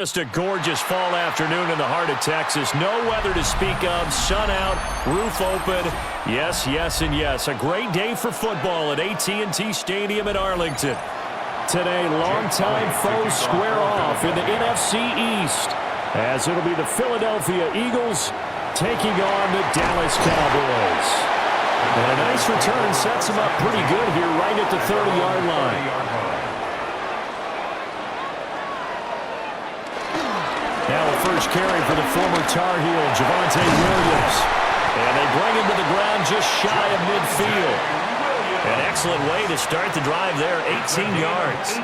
Just a gorgeous fall afternoon in the heart of Texas. No weather to speak of. Sun out, roof open. Yes, yes, and yes. A great day for football at AT&T Stadium in Arlington. Today, longtime foes square off in the NFC East, as it'll be the Philadelphia Eagles taking on the Dallas Cowboys. And a nice return sets them up pretty good here right at the 30-yard line. Now a first carry for the former Tar Heel, Javonte Williams. And they bring him to the ground just shy of midfield. An excellent way to start the drive there, 18 yards.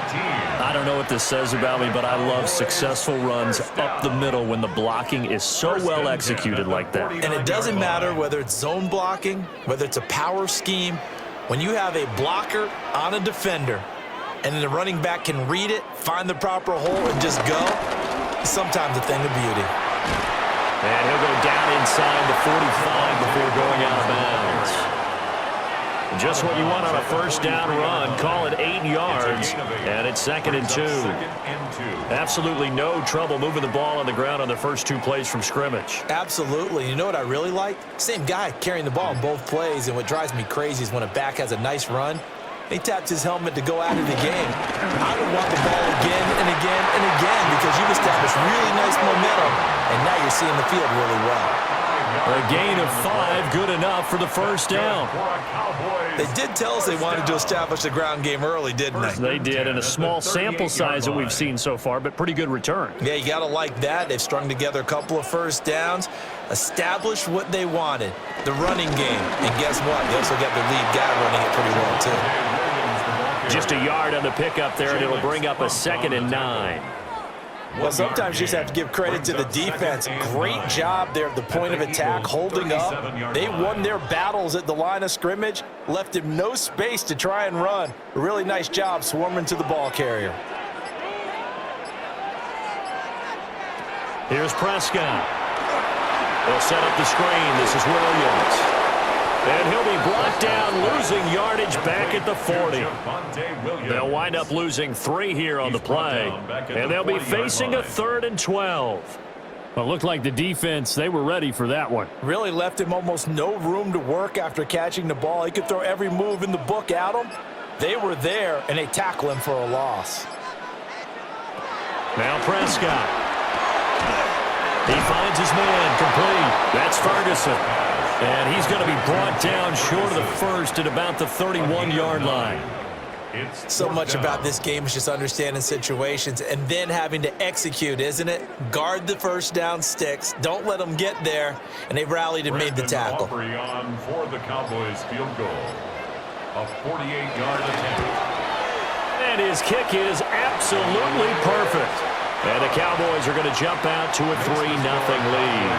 I don't know what this says about me, but I love successful runs up the middle when the blocking is so well executed like that. And it doesn't matter whether it's zone blocking, whether it's a power scheme. When you have a blocker on a defender, and then the running back can read it, find the proper hole, and just go, sometimes a thing of beauty. And he'll go down inside the 45 before going out of bounds. Just what you want on a first down run. Call it 8 yards, and it's 2nd and 2. Absolutely no trouble moving the ball on the ground on the first 2 plays from scrimmage. Absolutely. You know what I really like? Same guy carrying the ball in both plays, and what drives me crazy is when a back has a nice run, he taps his helmet to go out of the game. I would want the ball again and again and again because you've established really nice momentum, and now you're seeing the field really well. A gain of 5, good enough for the first down. They did tell us they wanted to establish the ground game early, didn't they? They did, and a small sample size that we've seen so far, but pretty good return. Yeah, you got to like that. They've strung together a couple of first downs, established what they wanted, the running game. And guess what? They also got their lead guy running it pretty well, too. Just a yard on the pickup there, and it'll bring up a 2nd and 9. Well, sometimes you just have to give credit to the defense. Great job there at the point of attack, holding up. They won their battles at the line of scrimmage, left him no space to try and run. A really nice job swarming to the ball carrier. Here's Prescott. They'll set up the screen. This is Williams. And he'll be brought down, losing yardage back at the 40. They'll wind up losing 3 here on the play. And they'll be facing a 3rd and 12. Well, it looked like the defense, they were ready for that one. Really left him almost no room to work after catching the ball. He could throw every move in the book at him. They were there, and they tackle him for a loss. Now Prescott. He finds his man complete. That's Ferguson. And he's going to be brought down short of the first at about the 31-yard line. So much about this game is just understanding situations and then having to execute, isn't it? Guard the first down sticks. Don't let them get there. And they rallied and made the tackle. On for the Cowboys field goal. A 48-yard attempt. And his kick is absolutely perfect. And the Cowboys are going to jump out to a 3-0 lead.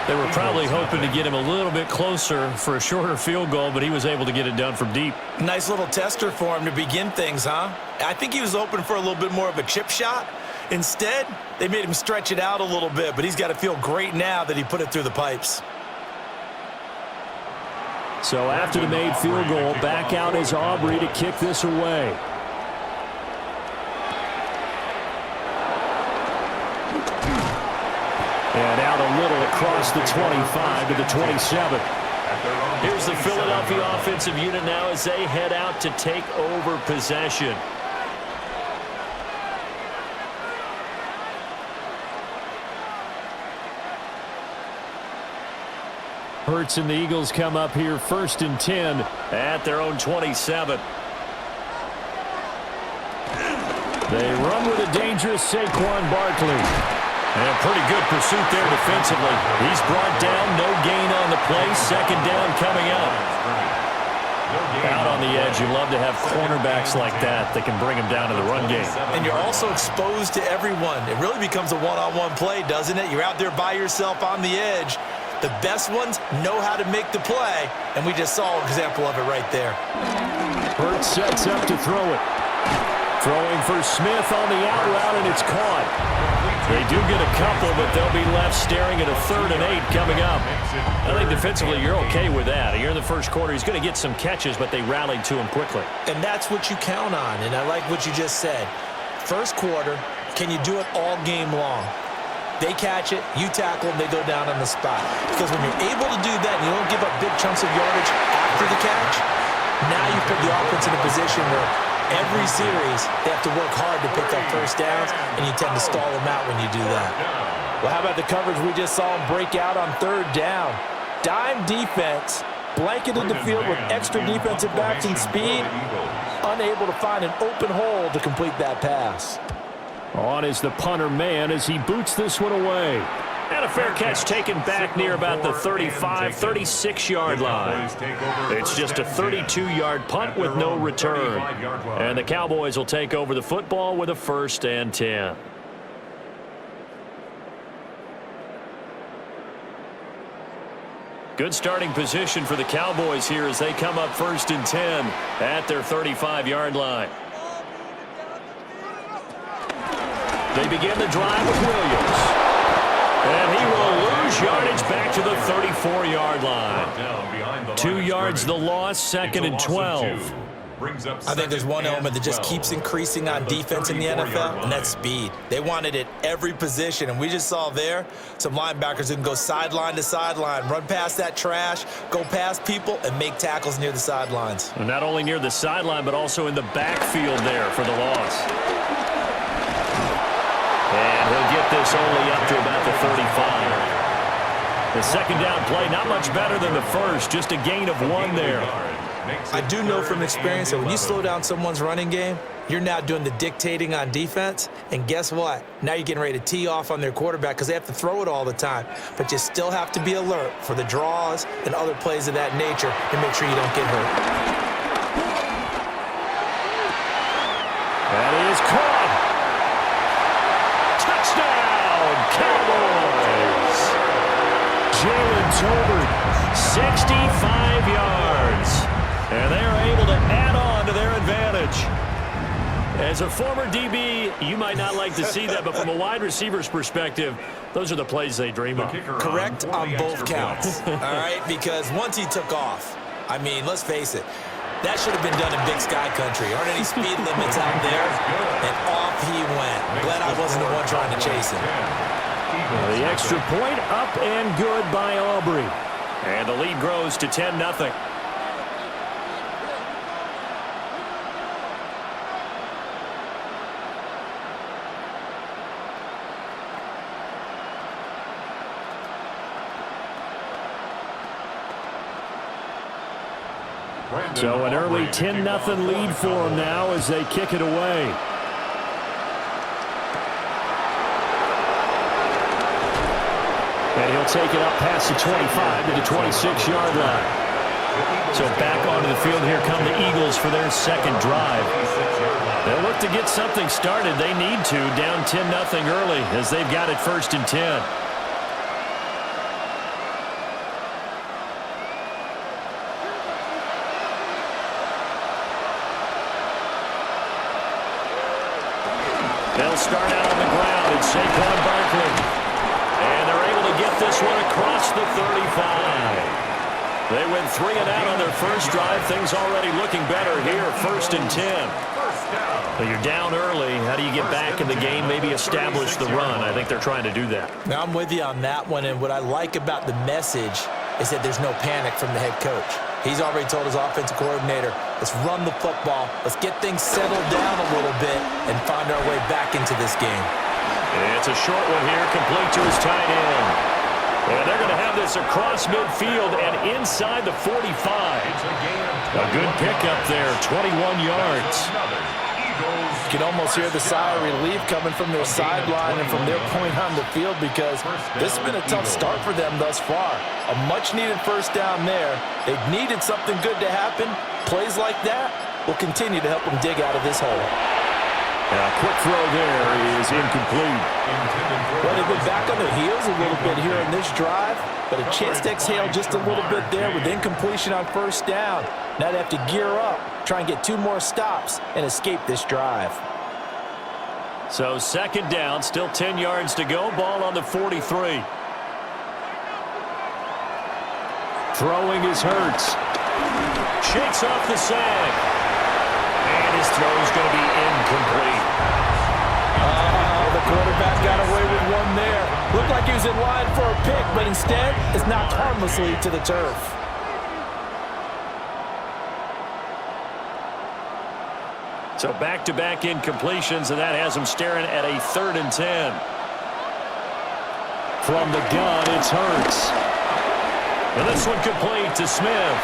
They were probably hoping to get him a little bit closer for a shorter field goal, but he was able to get it done from deep. Nice little tester for him to begin things, huh? I think he was hoping for a little bit more of a chip shot. Instead, they made him stretch it out a little bit, but he's got to feel great now that he put it through the pipes. So after the made field goal, back out is Aubrey to kick this away. And out a little across the 25 to the 27. Here's the Philadelphia offensive unit now as they head out to take over possession. Hurts and the Eagles come up here 1st and 10 at their own 27. They run with a dangerous Saquon Barkley. And a pretty good pursuit there defensively. He's brought down, no gain on the play. 2nd down coming up. Out on the edge, you love to have cornerbacks like that can bring him down to the run game. And you're also exposed to everyone. It really becomes a one-on-one play, doesn't it? You're out there by yourself on the edge. The best ones know how to make the play, and we just saw an example of it right there. Hurts sets up to throw it. Throwing for Smith on the out route, and it's caught. They do get a couple, but they'll be left staring at a 3rd and 8 coming up. I think defensively you're okay with that. Here in the first quarter, he's going to get some catches, but they rallied to him quickly. And that's what you count on, and I like what you just said. First quarter, Can you do it all game long? They catch it, you tackle them, they go down on the spot. Because when you're able to do that and you don't give up big chunks of yardage after the catch, now you put the offense in a position where every series they have to work hard to pick up first downs, and you tend to stall them out when you do that. Well, how about the coverage we just saw them break out on third down? Dime defense, blanketed the field with extra defensive backs and speed, unable to find an open hole to complete that pass. On is the punter man as he boots this one away. And a fair catch taken back near about the 35, 36-yard line. It's just a 32-yard punt with no return. And the Cowboys will take over the football with a 1st and 10. Good starting position for the Cowboys here as they come up 1st and 10 at their 35-yard line. They begin the drive with Williams. And he will lose yardage back to the 34-yard line. 2 yards the loss, 2nd and 12. I think there's one element that just keeps increasing on defense in the NFL, and that's speed. They want it at every position, and we just saw there some linebackers who can go sideline to sideline, run past that trash, go past people, and make tackles near the sidelines. And not only near the sideline, but also in the backfield there for the loss. And he'll get this only up to about the 35. The second down play, not much better than the first, just a gain of 1 there. I do know from experience that when you slow down someone's running game, you're now doing the dictating on defense, and guess what? Now you're getting ready to tee off on their quarterback because they have to throw it all the time. But you still have to be alert for the draws and other plays of that nature to make sure you don't get hurt. That is caught. Touchdown, Cowboys. Jalen Tolbert, 65 yards. And they are able to add on to their advantage. As a former DB, you might not like to see that, but from a wide receiver's perspective, those are the plays they dream of. Correct on both counts, all right? Because once he took off, I mean, let's face it, that should have been done in Big Sky Country. Aren't any speed limits out there? And off he went. Glad I wasn't the one trying to chase him. The extra point up and good by Aubrey. And the lead grows to 10-0. So an early 10-0 lead for them now as they kick it away. And he'll take it up past the 25 to the 26-yard line. So back onto the field, here come the Eagles for their second drive. They'll look to get something started. They need to, down 10-0 early as they've got it 1st and 10. They'll start out on the ground. It's Saquon Barkley. And they're able to get this one across the 35. They went 3 and out on their first drive. Things already looking better here. 1st and 10. But you're down early. How do you get back in the game? Maybe establish the run. I think they're trying to do that. Now, I'm with you on that one. And what I like about the message is that there's no panic from the head coach. He's already told his offensive coordinator, let's run the football. Let's get things settled down a little bit and find our way back into this game. It's a short one here, complete to his tight end. And they're going to have this across midfield and inside the 45. A good pickup there, 21 yards. You can almost hear the sigh of relief coming from their sideline and from their point on the field because this has been a tough start for them thus far. A much-needed first down there. They've needed something good to happen. Plays like that will continue to help them dig out of this hole. A quick throw there is incomplete. Well, they've been back on their heels a little bit here in this drive, but a chance to exhale just a little bit there with incompletion on first down. Now they have to gear up, try and get 2 more stops, and escape this drive. So second down, still 10 yards to go. Ball on the 43. Throwing is Hurts. Shakes off the sack. And his throw is going to be incomplete. quarterback got away with one there. Looked like he was in line for a pick, but instead, it's knocked harmlessly to the turf. So back-to-back incompletions, and that has him staring at a 3rd and 10. From the gun, it's Hurts. And this one complete to Smith.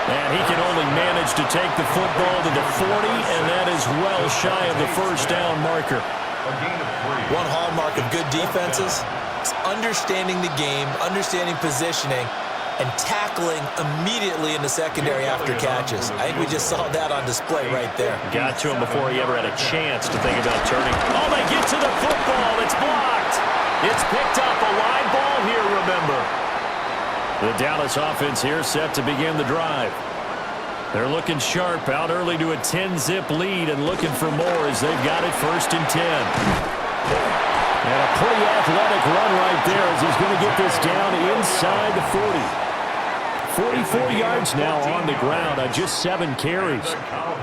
And he can only manage to take the football to the 40, and that is well shy of the first down marker. One hallmark of good defenses is understanding the game, understanding positioning, and tackling immediately in the secondary after catches. I think we just saw that on display right there. Got to him before he ever had a chance to think about turning. Oh, they get to the football. It's blocked. It's picked up. A line ball here, remember. The Dallas offense here set to begin the drive. They're looking sharp, out early to a 10-zip lead and looking for more as they've got it 1st and 10. And a pretty athletic run right there as he's going to get this down inside the 40. 44 yards now on the ground on just 7 carries.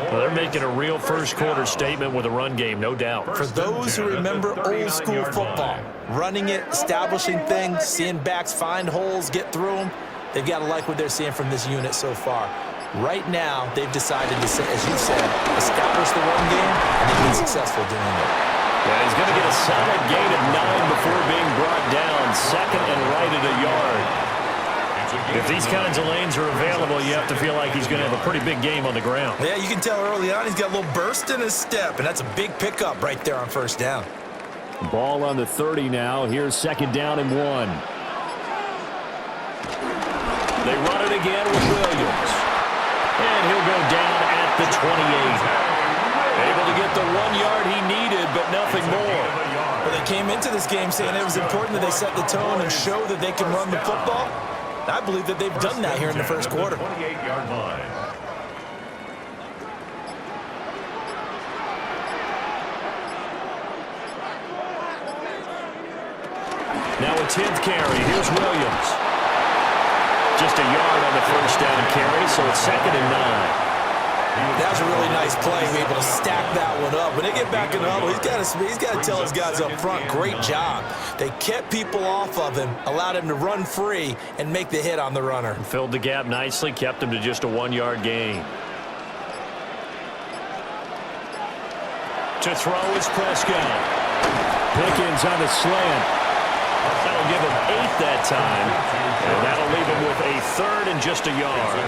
Well, they're making a real first-quarter statement with a run game, no doubt. For those who remember old-school football, running it, establishing things, seeing backs find holes, get through them, they've got to like what they're seeing from this unit so far. Right now, they've decided to, as you said, establish the run game, and they've been successful doing it. Yeah, he's going to get a solid gain of 9 before being brought down, 2nd and right at a yard. If these kinds of lanes are available, you have to feel like he's going to have a pretty big game on the ground. Yeah, you can tell early on he's got a little burst in his step, and that's a big pickup right there on 1st down. Ball on the 30 now. Here's 2nd down and 1. They run it again with Williams. And he'll go down at the 28. Able to get the 1 yard he needed, but nothing more. Well, they came into this game saying it was important that they set the tone and show that they can run the football. I believe that they've done that here in the 1st quarter. 28-yard line. Now a 10th carry. Here's Williams. Just a yard on the 1st down carry, so it's 2nd and 9. That was a really nice play, able to stack that one up. When they get back in the huddle, he's got to tell his guys up front, great job. They kept people off of him, allowed him to run free, and make the hit on the runner. Filled the gap nicely, kept him to just a 1-yard gain. To throw is Prescott. Pickens on the slant. That'll give him 8 that time, and that'll leave him with a 3rd and just a yard.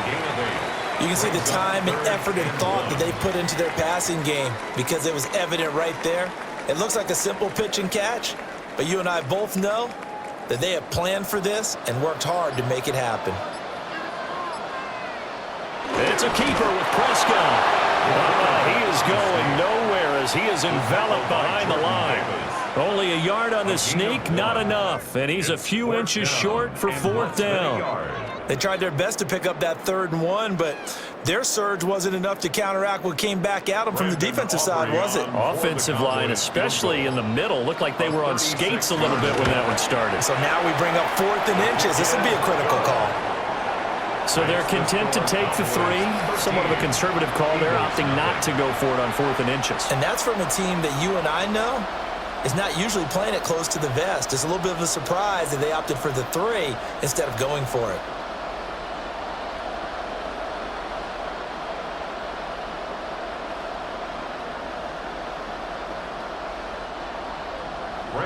You can see the time and effort and thought that they put into their passing game because it was evident right there. It looks like a simple pitch and catch, but you and I both know that they have planned for this and worked hard to make it happen. It's a keeper with Prescott. He is going nowhere as he is enveloped behind the line. Only a yard on the sneak, not enough, and he's a few inches short for 4th down. They tried their best to pick up that 3rd and 1, but their surge wasn't enough to counteract what came back at them from the defensive side, was it? Offensive line, especially in the middle, looked like they were on skates a little bit when that one started. So now we bring up 4th and inches. This would be a critical call. So they're content to take the 3. Somewhat of a conservative call there, opting not to go for it on 4th and inches. And that's from a team that you and I know is not usually playing it close to the vest. It's a little bit of a surprise that they opted for the 3 instead of going for it.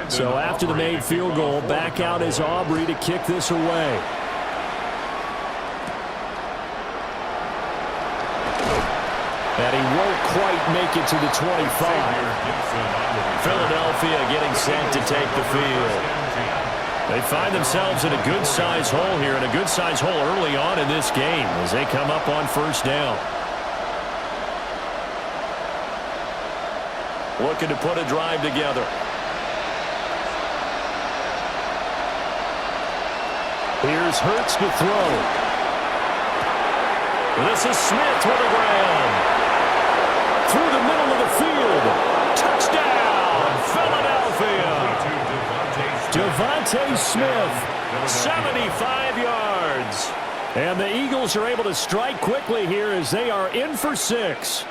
So after the made field goal, back out is Aubrey to kick this away. And he won't quite make it to the 25. Philadelphia getting set to take the field. They find themselves in a good-sized hole here, and a good-sized hole early on in this game as they come up on 1st down. Looking to put a drive together. Here's Hurts to throw. This is Smith with a grab. Through the middle of the field. Touchdown, Philadelphia. Devontae Smith, 75 yards. And the Eagles are able to strike quickly here as they are in for 6.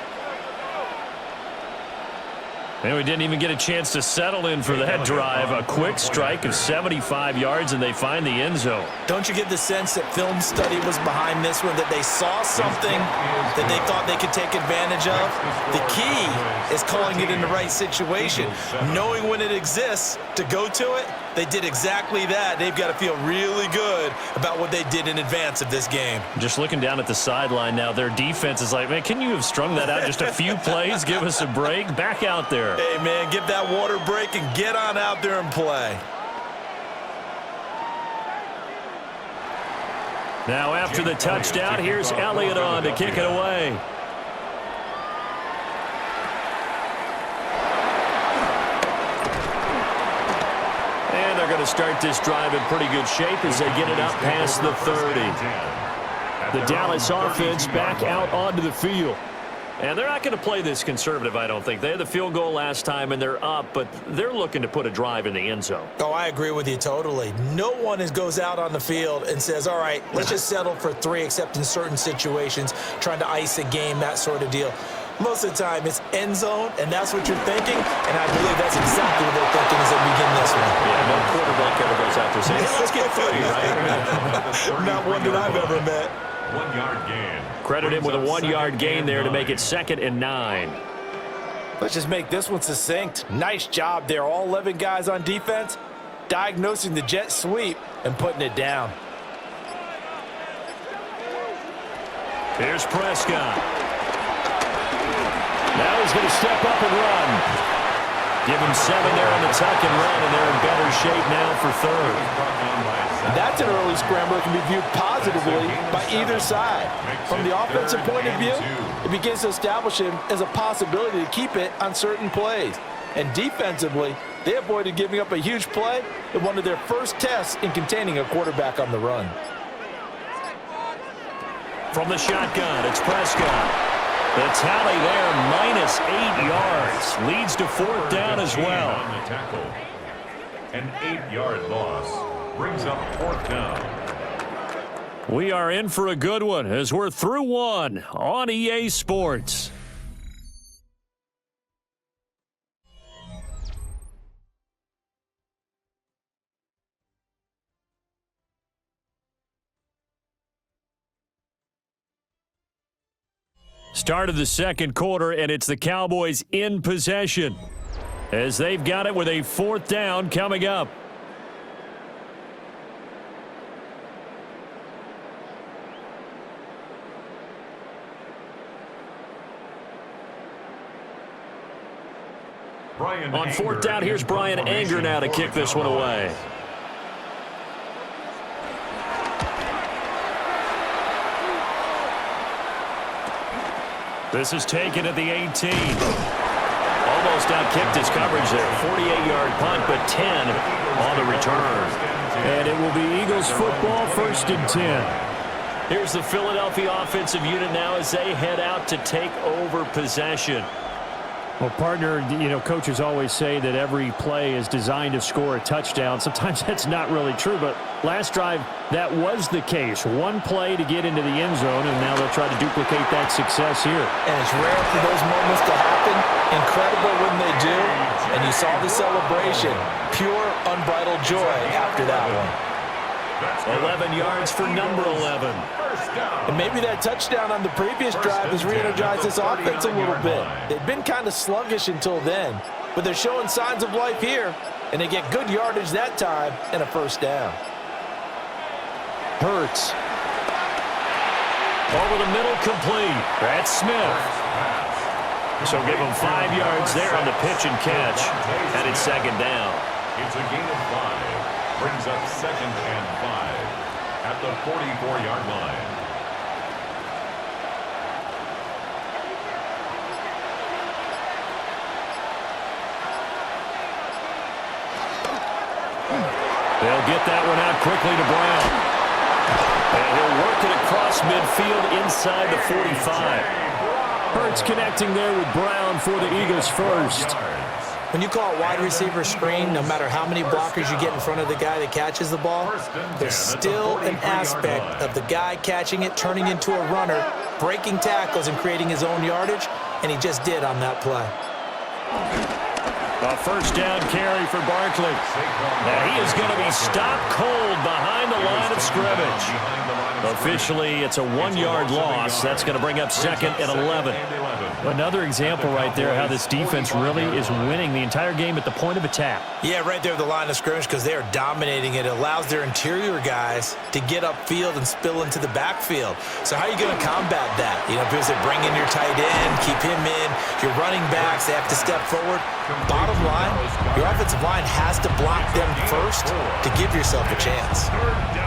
And we didn't even get a chance to settle in for that drive. A quick strike of 75 yards, and they find the end zone. Don't you get the sense that film study was behind this one, that they saw something that they thought they could take advantage of? The key is calling it in the right situation. Knowing when it exists to go to it, they did exactly that. They've got to feel really good about what they did in advance of this game. Just looking down at the sideline now, their defense is like, man, can you have strung that out just a few plays? Give us a break. Back out there. Hey, man, give that water break and get on out there and play. Now after the touchdown, here's Elliott on to kick it away. And they're going to start this drive in pretty good shape as they get it up past the 30. The Dallas offense back out onto the field. And they're not going to play this conservative, I don't think. They had the field goal last time, and they're up, but they're looking to put a drive in the end zone. Oh, I agree with you totally. No one goes out on the field and says, all right, let's just settle for 3, except in certain situations, trying to ice a game, that sort of deal. Most of the time, it's end zone, and that's what you're thinking, and I believe that's exactly what they're thinking as they begin this one. Yeah, no quarterback ever goes out there saying, hey, let's get 3, right? Not one that I've ever met. 1-yard gain. Credit him with a 1-yard gain there to make it 2nd and 9. Let's just make this one succinct. Nice job there. All 11 guys on defense, diagnosing the jet sweep and putting it down. Here's Prescott. Now he's going to step up and run. Give him 7 there on the tuck and run, and they're in better shape now for 3rd. That's an early scramble that can be viewed positively by either side. From the offensive point of view, it begins to establish him as a possibility to keep it on certain plays. And defensively, they avoided giving up a huge play in one of their first tests in containing a quarterback on the run. From the shotgun, it's Prescott. The tally there, -8 yards. Leads to 4th down as well. An 8-yard loss brings up 4th down. We are in for a good one as we're through one on EA Sports. Start of the second quarter, and it's the Cowboys in possession as they've got it with a 4th down coming up. On 4th down, here's Brian Anger now to kick this one away. This is taken at the 18. Almost outkicked his coverage there. 48-yard punt, but 10 on the return. And it will be Eagles football, 1st and 10. Here's the Philadelphia offensive unit now as they head out to take over possession. Well, partner, you know, coaches always say that every play is designed to score a touchdown. Sometimes that's not really true, but last drive, that was the case. One play to get into the end zone, and now they'll try to duplicate that success here. And it's rare for those moments to happen. Incredible when they do. And you saw the celebration. Pure, unbridled joy after that one. 11 yards for number 11. And maybe that touchdown on the previous drive has re-energized this offense a little bit. They've been kind of sluggish until then, but they're showing signs of life here, and they get good yardage that time and a 1st down. Hurts. Over the middle, complete. That's Smith. So give him 5 yards there on the pitch and catch, and it's 2nd down. It's a gain of 5. Brings up 2nd and 5 at the 44-yard line. They'll get that one out quickly to Brown. And he'll work it across midfield inside the 45. Hurts connecting there with Brown for the Eagles 1st. When you call a wide receiver screen, no matter how many blockers you get in front of the guy that catches the ball, there's still an aspect of the guy catching it, turning into a runner, breaking tackles and creating his own yardage, and he just did on that play. A first down carry for Barkley. Now he is going to be stopped cold behind the line of scrimmage. Officially, it's a 1-yard loss. That's going to bring up second and 11. Another example right there how this defense really is winning the entire game at the point of attack. Yeah, right there at the line of scrimmage because they are dominating it. It allows their interior guys to get upfield and spill into the backfield. So how are you going to combat that? You know, because they bring in your tight end, keep him in, your running backs, they have to step forward. Bottom line, your offensive line has to block them first to give yourself a chance.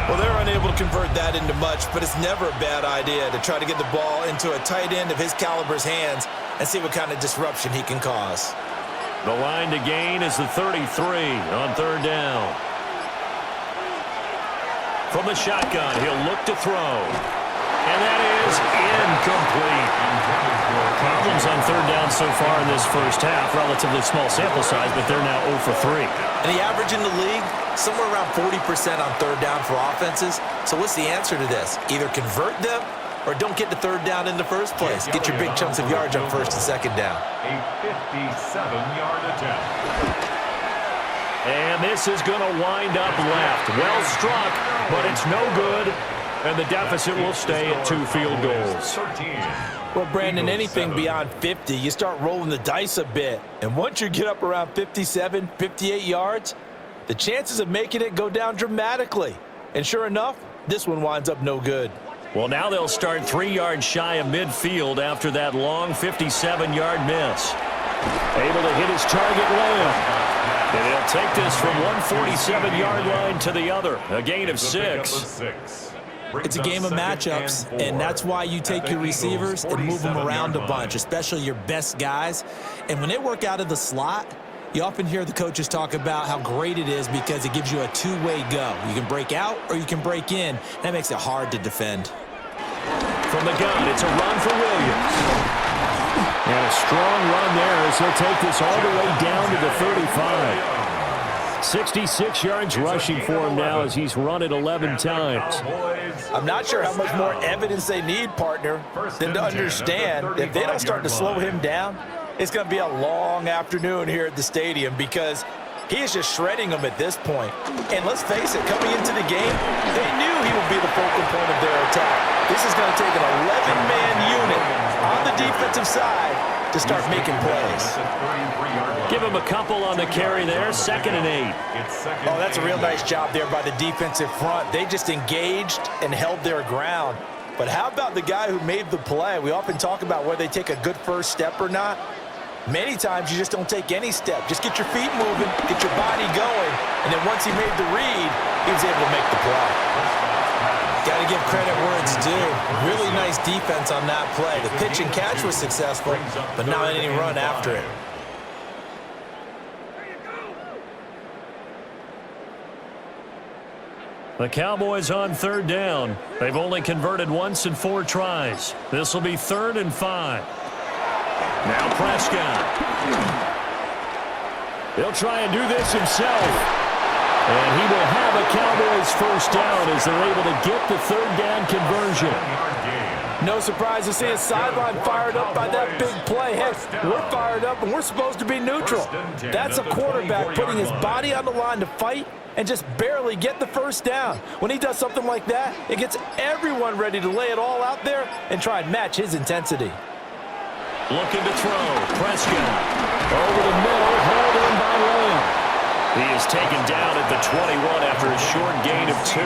Well, they're unable to convert that into much, but it's never a bad idea to try to get the ball into a tight end of his caliber's hands and see what kind of disruption he can cause. The line to gain is the 33 on third down. From the shotgun, he'll look to throw. And that is incomplete. Problems on third down so far in this first half. Relatively small sample size, but they're now 0 for 3. And the average in the league, somewhere around 40% on third down for offenses. So what's the answer to this? Either convert them or don't get to third down in the first place. Get your big chunks of yards on first and second down. A 57-yard attempt. And this is going to wind up left. Well struck, but it's no good. And the deficit will stay at 2 field goals. Well, Brandon, anything beyond 50, you start rolling the dice a bit. And once you get up around 57, 58 yards, the chances of making it go down dramatically. And sure enough, this one winds up no good. Well, now they'll start 3 yards shy of midfield after that long 57-yard miss. Able to hit his target layup. And he'll take this from 147-yard line to the other. A gain of 6. It's a game of matchups, and that's why you take your receivers and move them around a bunch, especially your best guys. And when they work out of the slot, you often hear the coaches talk about how great it is because it gives you a two-way go. You can break out or you can break in. That makes it hard to defend. From the gun, it's a run for Williams. And a strong run there as he'll take this all the way down to the 35. 66 yards rushing for him now as he's run it 11 times. I'm not sure how much more evidence they need, partner, than to understand if they don't start to slow him down, it's going to be a long afternoon here at the stadium because he is just shredding them at this point. And let's face it, coming into the game, they knew he would be the focal point of their attack. This is going to take an 11-man unit on the defensive side to start making plays. Give him a couple on the carry there, 2nd and 8. Oh, that's a real nice job there by the defensive front. They just engaged and held their ground. But how about the guy who made the play? We often talk about whether they take a good first step or not. Many times you just don't take any step. Just get your feet moving, get your body going, and then once he made the read, he was able to make the play. Got to give credit where it's due. Really nice defense on that play. The pitch and catch was successful, but not any run after it. The Cowboys on third down. They've only converted once in 4 tries. This will be 3rd and 5. Now Prescott. He'll try and do this himself. And he will have a Cowboys first down as they're able to get the 3rd down conversion. No surprise to see a sideline fired up by that big play. Hey, we're fired up and we're supposed to be neutral. That's a quarterback putting his body on the line to fight and just barely get the first down. When he does something like that, it gets everyone ready to lay it all out there and try and match his intensity. Looking to throw. Prescott over the middle, held in by Lamb. He is taken down at the 21 after a short gain of 2.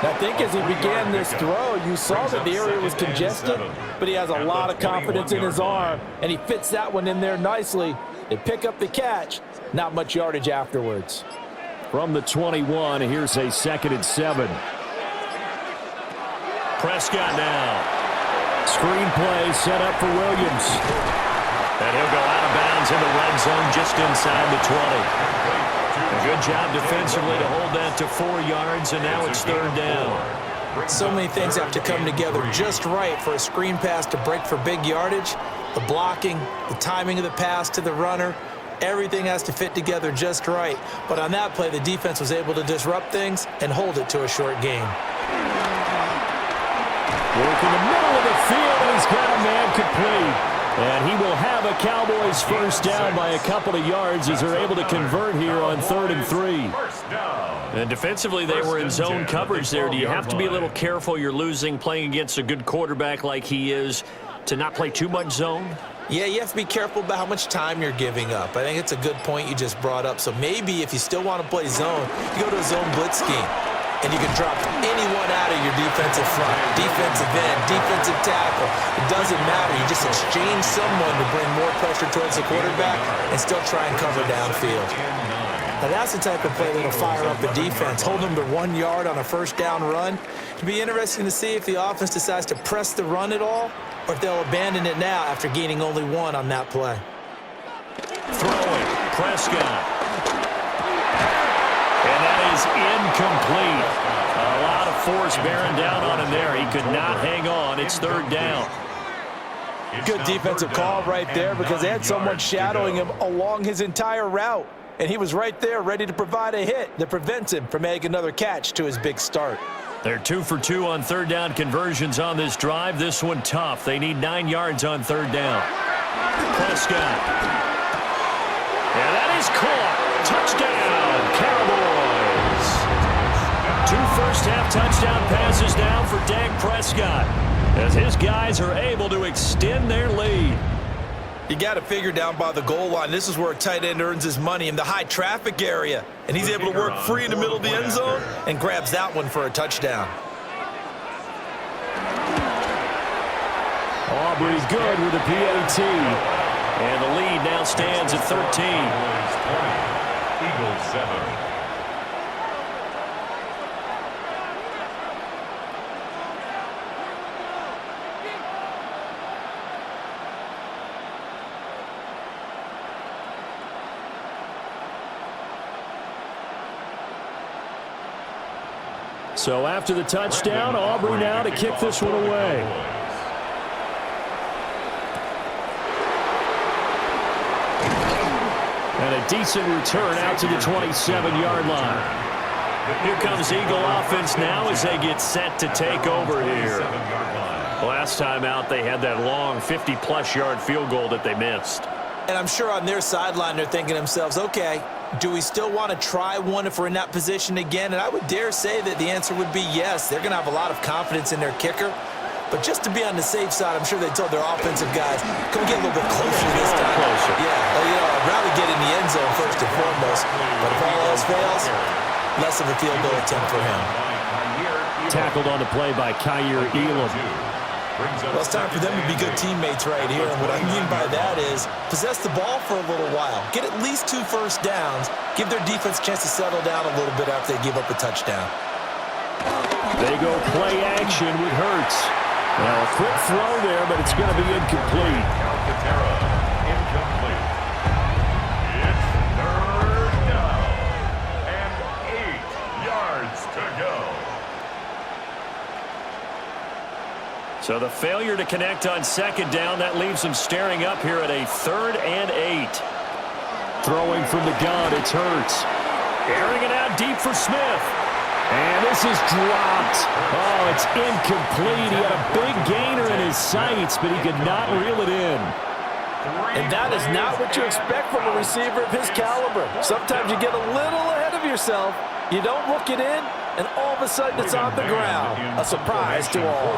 I think as he began this throw, you saw that the area was congested, but he has a lot of confidence in his arm, and he fits that one in there nicely. They pick up the catch, not much yardage afterwards. From the 21, here's a 2nd and 7. Prescott now. Screen play set up for Williams. And he'll go out of bounds in the red zone just inside the 20. A good job defensively to hold that to 4 yards, and now it's 3rd down. So many things have to come together just right for a screen pass to break for big yardage. The blocking, the timing of the pass to the runner, everything has to fit together just right. But on that play, the defense was able to disrupt things and hold it to a short game. Work in the middle of the field, and he's got a man complete. And he will have a Cowboys first down by a couple of yards as they're able to convert here on 3rd and 3. And defensively, they were in zone coverage there. Do you have to be a little careful? You're losing playing against a good quarterback like he is to not play too much zone? Yeah, you have to be careful about how much time you're giving up. I think it's a good point you just brought up. So maybe if you still want to play zone, you go to a zone blitz scheme. And you can drop anyone out of your defensive front, defensive end, defensive tackle. It doesn't matter. You just exchange someone to bring more pressure towards the quarterback and still try and cover downfield. Now, that's the type of play that'll fire up the defense, hold them to 1 yard on a first down run. It'll be interesting to see if the offense decides to press the run at all or if they'll abandon it now after gaining only 1 on that play. Throwing, Prescott. And that is incomplete. A lot of force bearing down on him there. He could not hang on. It's 3rd down. Good defensive call right there because they had someone shadowing him along his entire route. And he was right there ready to provide a hit that prevents him from making another catch to his big start. They're 2 for 2 on 3rd down conversions on this drive. This one tough. They need 9 yards on 3rd down. Prescott. And that is caught. Touchdown, Cowboys. 2 first-half touchdown passes now for Dak Prescott as his guys are able to extend their lead. You got to figure down by the goal line. This is where a tight end earns his money in the high traffic area. And he's able to work free in the middle of the end zone and grabs that one for a touchdown. Aubrey good with a PAT. And the lead now stands at 13. Eagles 7. So after the touchdown, Aubrey now to kick this one away. And a decent return out to the 27-yard line. Here comes Eagle offense now as they get set to take over here. Last time out, they had that long 50-plus yard field goal that they missed. And I'm sure on their sideline they're thinking to themselves, okay, do we still want to try one if we're in that position again? And I would dare say that the answer would be yes. They're going to have a lot of confidence in their kicker. But just to be on the safe side, I'm sure they told their offensive guys, can we get a little bit closer this time? Yeah, I'd rather get in the end zone first and foremost. But if all else fails, less of a field goal attempt for him. Tackled on the play by Kyer Elam. Well, it's time for them to be good teammates right here. And what I mean by that is possess the ball for a little while. Get at least 2 first downs. Give their defense a chance to settle down a little bit after they give up a touchdown. They go play action with Hurts. Now a quick throw there, but it's going to be incomplete. Incomplete. It's 3rd down and 8 yards to go. So the failure to connect on 2nd down, that leaves them staring up here at a 3rd and 8. Throwing from the gun, it's Hurts. Airing it out deep for Smith. And this is dropped. Oh, it's incomplete. He had a big gainer in his sights, but he could not reel it in. And that is not what you expect from a receiver of his caliber. Sometimes you get a little ahead of yourself. You don't look it in, and all of a sudden it's on the ground. A surprise to all.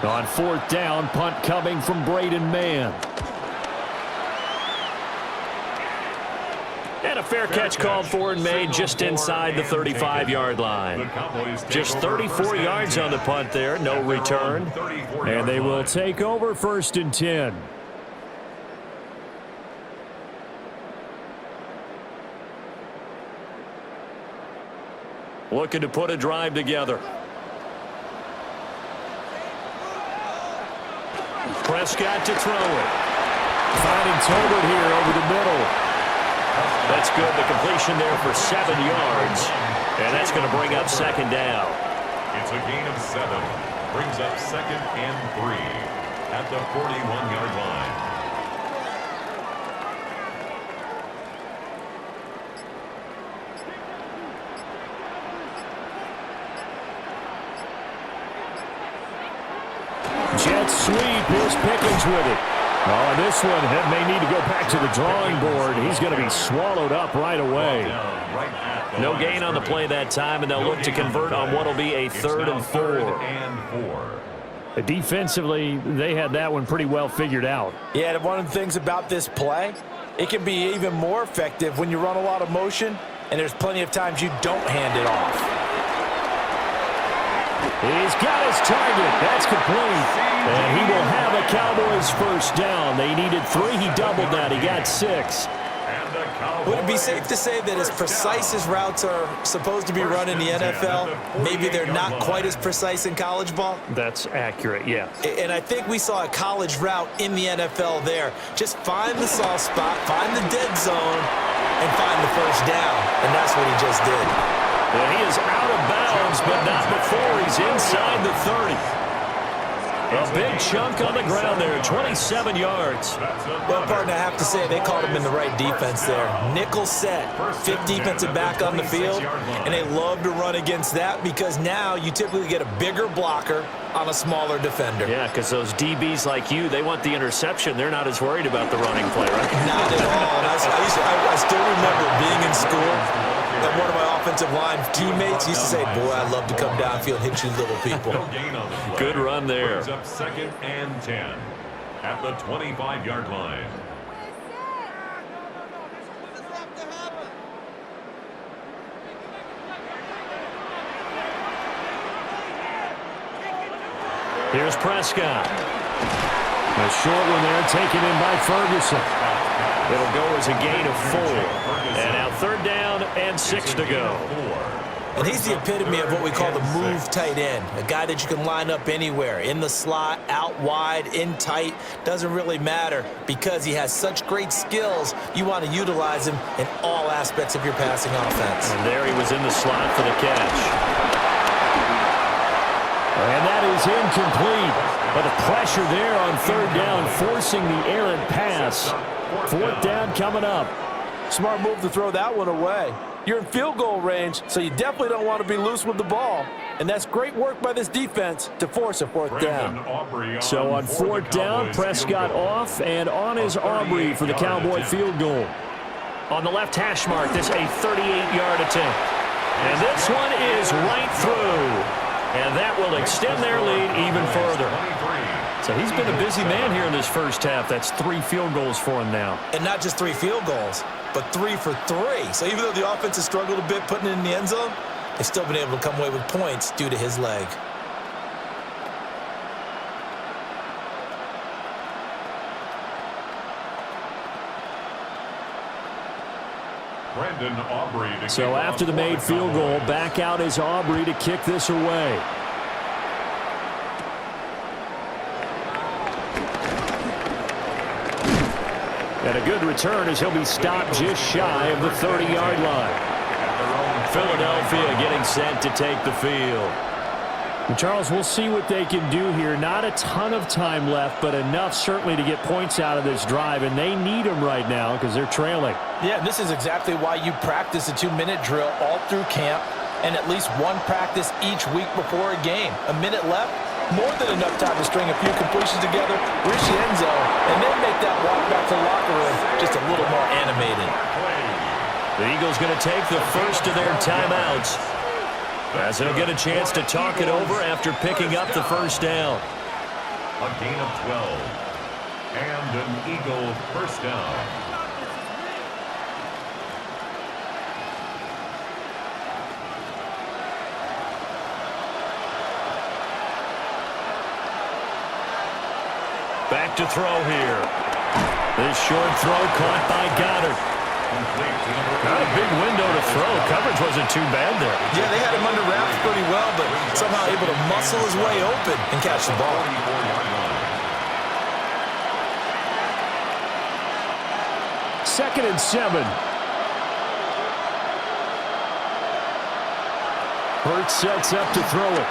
On 4th down, punt coming from Braden Mann. And a fair catch called for and made just inside the 35-yard line. Just 34 yards on the punt there, no return. And they will take over 1st and 10. Looking to put a drive together. Prescott to throw it. Finding Tolbert here over the middle. That's good. The completion there for 7 yards. And that's going to bring up 2nd down. It's a gain of 7. Brings up 2nd and 3 at the 41-yard line. Jet sweep. Here's Pickens with it. Oh, and this one may need to go back to the drawing board. He's going to be swallowed up right away. No gain on the play that time, and they'll look to convert on what will be a 3rd and 4. Defensively, they had that one pretty well figured out. Yeah, and one of the things about this play, it can be even more effective when you run a lot of motion, and there's plenty of times you don't hand it off. He's got his target. That's complete. And he will have a Cowboys first down. They needed 3. He doubled that. He got 6. Would it be safe to say that as precise as routes are supposed to be run in the NFL, maybe they're not quite as precise in college ball? That's accurate, yeah. And I think we saw a college route in the NFL there. Just find the soft spot, find the dead zone, and find the first down. And that's what he just did. And he is out of bounds, but not before he's inside the 30. A big chunk on the ground there, 27 yards. Well, partner, I have to say they called him in the right defense there. Nickel set, 5th defensive back on the field, and they love to run against that because now you typically get a bigger blocker on a smaller defender. Yeah, because those DBs like you, they want the interception. They're not as worried about the running play, right? Not at all. And I still remember being in school, and one of my offensive line teammates used to say, boy, I love to come downfield and hit you little people. Good run there. Brings up 2nd and 10 at the 25-yard line. Here's Prescott. A short one there taken in by Ferguson. It'll go as a gain of 4. And now 3rd down and 6 to go. And he's the epitome of what we call the move tight end, a guy that you can line up anywhere, in the slot, out wide, in tight, doesn't really matter because he has such great skills. You want to utilize him in all aspects of your passing offense. And there he was in the slot for the catch. And that is incomplete. But the pressure there on 3rd down, forcing the errant pass. 4th down coming up. Smart move to throw that one away. You're in field goal range, so you definitely don't want to be loose with the ball. And that's great work by this defense to force a 4th down. So on 4th down, Prescott off, and on is Aubrey for the Cowboy field goal. On the left hash mark, this a 38-yard attempt. And this one is right through. And that will extend their lead even further. So he's been a busy man here in this first half. That's 3 field goals for him now. And not just 3 field goals, but 3 for 3. So even though the offense has struggled a bit putting it in the end zone, they've still been able to come away with points due to his leg. So after the made field goal, back out is Aubrey to kick this away. And a good return as he'll be stopped just shy of the 30-yard line. Philadelphia getting set to take the field. And Charles, we'll see what they can do here. Not a ton of time left, but enough certainly to get points out of this drive, and they need them right now because they're trailing. Yeah, this is exactly why you practice a 2-minute drill all through camp and at least one practice each week before a game. A minute left, more than enough time to string a few completions together, reach the end zone, and then make that walk back to the locker room just a little more animated. The Eagles going to take the first of their timeouts as they'll get a chance to talk it over after picking up the first down. A gain of 12 and an Eagle first down. Back to throw here. This short throw caught by Goddard. Not a big window to throw. Coverage wasn't too bad there. Yeah, they had him under wraps pretty well, but somehow able to muscle his way open and catch the ball. Second and 7. Hurts sets up to throw it.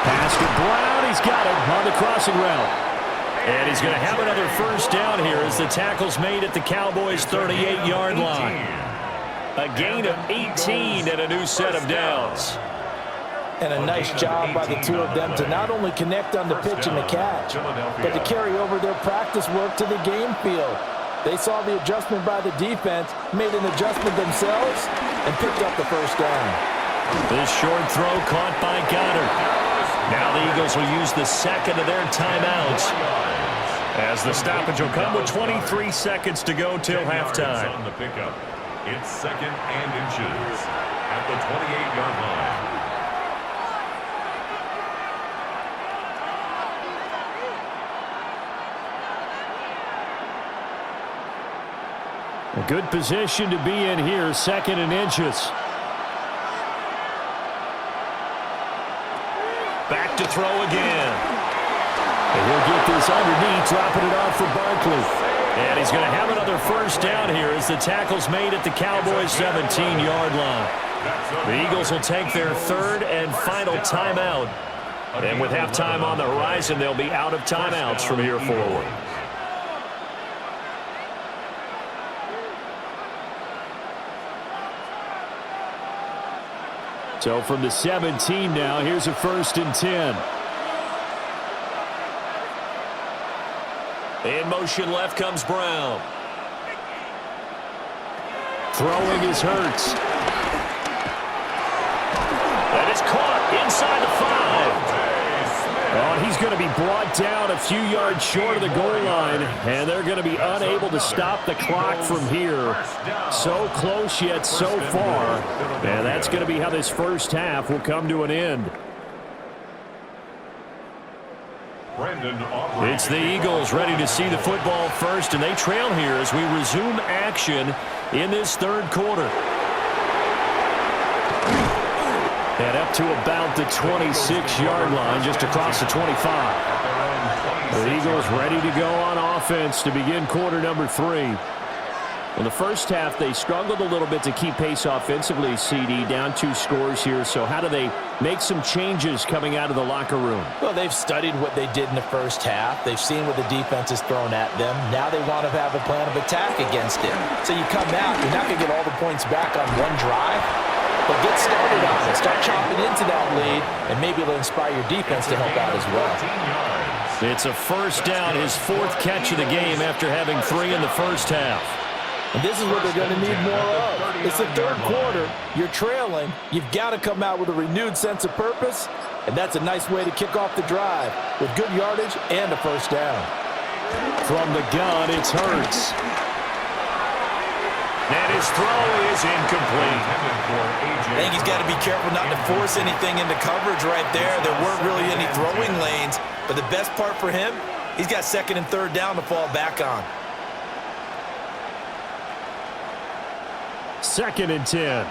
Pass to Brown. He's got it on the crossing route. And he's going to have another first down here as the tackle's made at the Cowboys' 38-yard line. A gain of 18 and a new set of downs. And a nice job by the two of them to not only connect on the pitch and the catch, but to carry over their practice work to the game field. They saw the adjustment by the defense, made an adjustment themselves, and picked up the first down. This short throw caught by Goddard. Now the Eagles will use the second of their timeouts, as the stoppage will come with 23 seconds to go till halftime. On the pickup. It's second and inches at the 28-yard line. A good position to be in here, second and inches. Back to throw again. And he'll get this underneath, dropping it off for Barkley. And he's going to have another first down here as the tackle's made at the Cowboys' 17-yard line. The Eagles will take their third and final timeout. And with halftime on the horizon, they'll be out of timeouts from here forward. So from the 17 now, here's a 1st and 10. In motion left comes Brown. Throwing is Hurts. And it's caught inside the 5. Oh, he's going to be brought down a few yards short of the goal line, and they're going to be unable to stop the clock from here. So close yet so far, and that's going to be how this first half will come to an end. It's the Eagles ready to see the football first, and they trail here as we resume action in this third quarter. And up to about the 26-yard line, just across the 25. The Eagles ready to go on offense to begin quarter number 3. In the first half, they struggled a little bit to keep pace offensively, CD, down 2 scores here. So how do they make some changes coming out of the locker room? Well, they've studied what they did in the first half. They've seen what the defense has thrown at them. Now they want to have a plan of attack against it. So you come out, you're not going to get all the points back on one drive, but get started on it. Start chopping into that lead, and maybe it'll inspire your defense to help out as well. It's a first down, his 4th catch of the game after having 3 in the first half. And this is what they're going to need more of. It's the third quarter. You're trailing. You've got to come out with a renewed sense of purpose, and that's a nice way to kick off the drive with good yardage and a first down. From the gun, it's Hurts. And his throw is incomplete. I think he's got to be careful not to force anything into coverage right there. There weren't really any throwing lanes, but the best part for him, he's got 2nd and 3rd down to fall back on. 2nd and 10.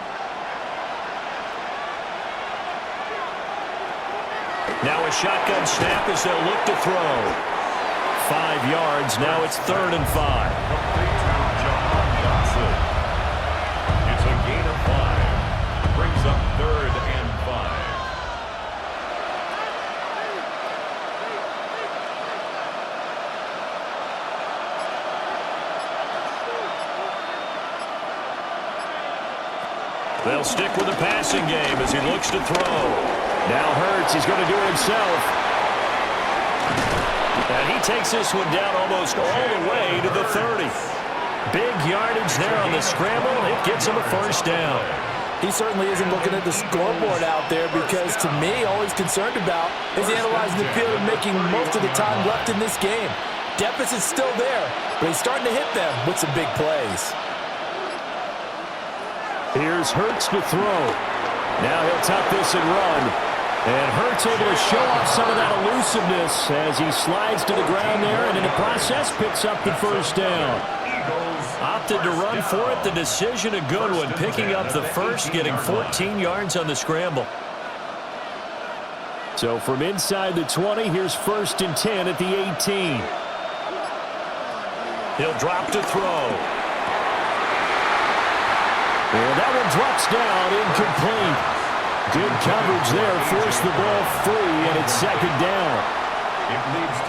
Now a shotgun snap as they'll look to throw. 5 yards. Now it's 3rd and 5. It's a gain of 5. Brings up 3rd and 5. They'll stick with the passing game as he looks to throw. Now Hurts, he's going to do it himself. And he takes this one down almost all the way to the 30. Big yardage there on the scramble. It gets him a first down. He certainly isn't looking at the scoreboard out there because, to me, all he's concerned about is analyzing the field and making most of the time left in this game. Deficit's still there, but he's starting to hit them with some big plays. Here's Hurts to throw. Now he'll tuck this and run. And Hurts able to show off some of that elusiveness as he slides to the ground there, and in the process picks up the first down. Opted to run for it. The decision a good one, picking up the first, getting 14 yards on the scramble. So from inside the 20, here's 1st and 10 at the 18. He'll drop to throw. And that one drops down, incomplete. Good coverage there, forced the ball free, and it's 2nd down.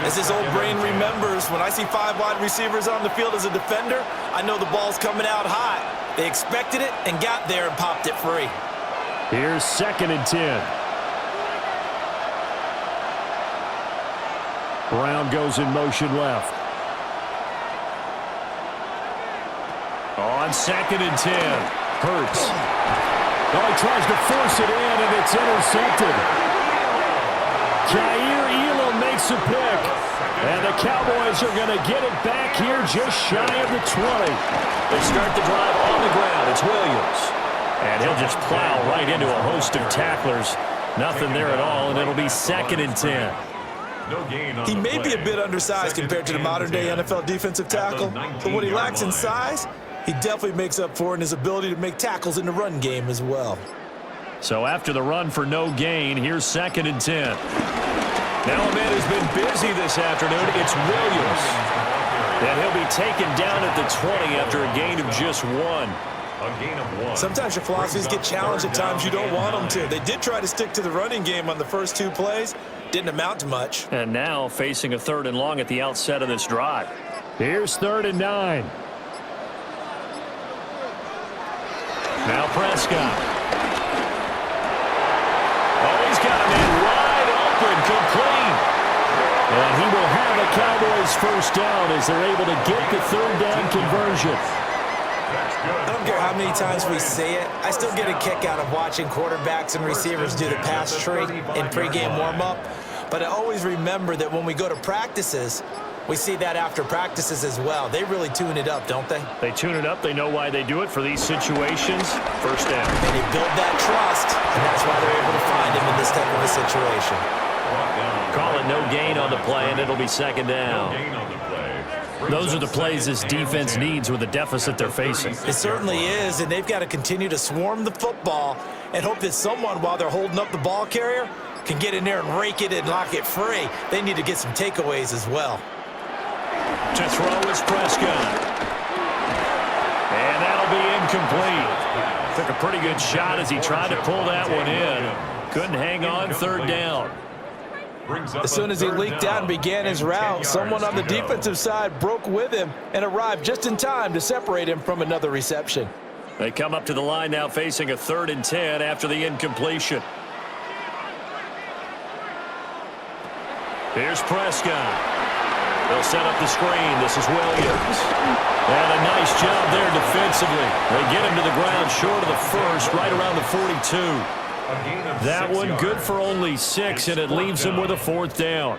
As his old brain remembers, when I see 5 wide receivers on the field as a defender, I know the ball's coming out high. They expected it and got there and popped it free. Here's 2nd and 10. Brown goes in motion left. On 2nd and 10. Hurts. Oh, he tries to force it in, and it's intercepted. Jair Elam makes a pick. And the Cowboys are going to get it back here just shy of the 20. They start the drive on the ground. It's Williams. And he'll just plow right into a host of tacklers. Nothing there at all, and it'll be 2nd and 10. He may be a bit undersized compared to the modern-day NFL defensive tackle, but what he lacks in size, he definitely makes up for in his ability to make tackles in the run game as well. So after the run for no gain, here's 2nd and 10. Now a man who's been busy this afternoon. It's Williams. And he'll be taken down at the 20 after a gain of just 1. A gain of 1. Sometimes your philosophies get challenged at times you don't want them to. They did try to stick to the running game on the first 2 plays. Didn't amount to much. And now facing a 3rd and long at the outset of this drive. Here's 3rd and 9. Now Prescott. Oh, he's got a man wide open, complete. And he will have a Cowboys first down as they're able to get the 3rd down conversion. I don't care how many times we say it, I still get a kick out of watching quarterbacks and receivers do the pass tree in pregame warm-up. But I always remember that when we go to practices, we see that after practices as well. They really tune it up, don't they? They tune it up. They know why they do it for these situations. First down. And they build that trust, and that's why they're able to find him in this type of a situation. Call it no gain on the play, and it'll be 2nd down. Those are the plays this defense needs with the deficit they're facing. It certainly is, and they've got to continue to swarm the football and hope that someone, while they're holding up the ball carrier, can get in there and rake it and lock it free. They need to get some takeaways as well. To throw is Prescott. And that'll be incomplete. Took a pretty good shot as he tried to pull that one in. Couldn't hang on 3rd down. As soon as he leaked out and began his route, someone on the defensive side broke with him and arrived just in time to separate him from another reception. They come up to the line now facing a 3rd and 10 after the incompletion. Here's Prescott. They'll set up the screen. This is Williams. And a nice job there defensively. They get him to the ground short of the 1st, right around the 42. That one good for only 6, and it leaves him with a 4th down.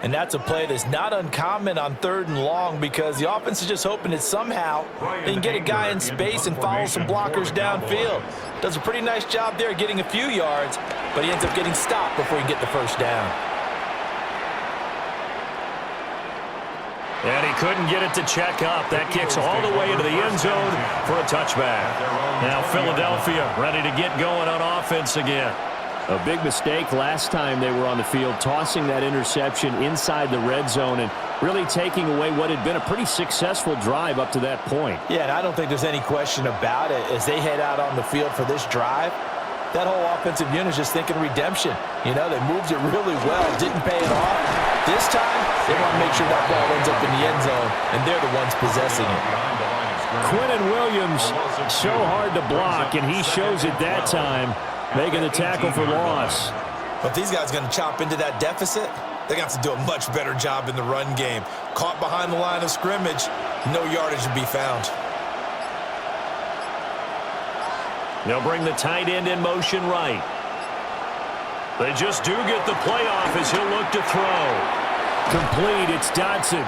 And that's a play that's not uncommon on 3rd and long because the offense is just hoping that somehow they can get a guy in space and follow some blockers downfield. Does a pretty nice job there getting a few yards, but he ends up getting stopped before he can get the 1st down. And he couldn't get it to check up. That kicks all the way into the end zone for a touchback. Now Philadelphia ready to get going on offense again. A big mistake last time they were on the field, tossing that interception inside the red zone and really taking away what had been a pretty successful drive up to that point. Yeah, and I don't think there's any question about it. As they head out on the field for this drive, that whole offensive unit is just thinking redemption. You know, they moved it really well, didn't pay it off. This time, they want to make sure that ball ends up in the end zone, and they're the ones possessing it. Quinnen Williams, so hard to block, and he shows it that time, making the tackle for loss. But these guys are going to chop into that deficit. They're going to have to do a much better job in the run game. Caught behind the line of scrimmage, no yardage to be found. They'll bring the tight end in motion right. They just do get the playoff as he'll look to throw. Complete, it's Dotson.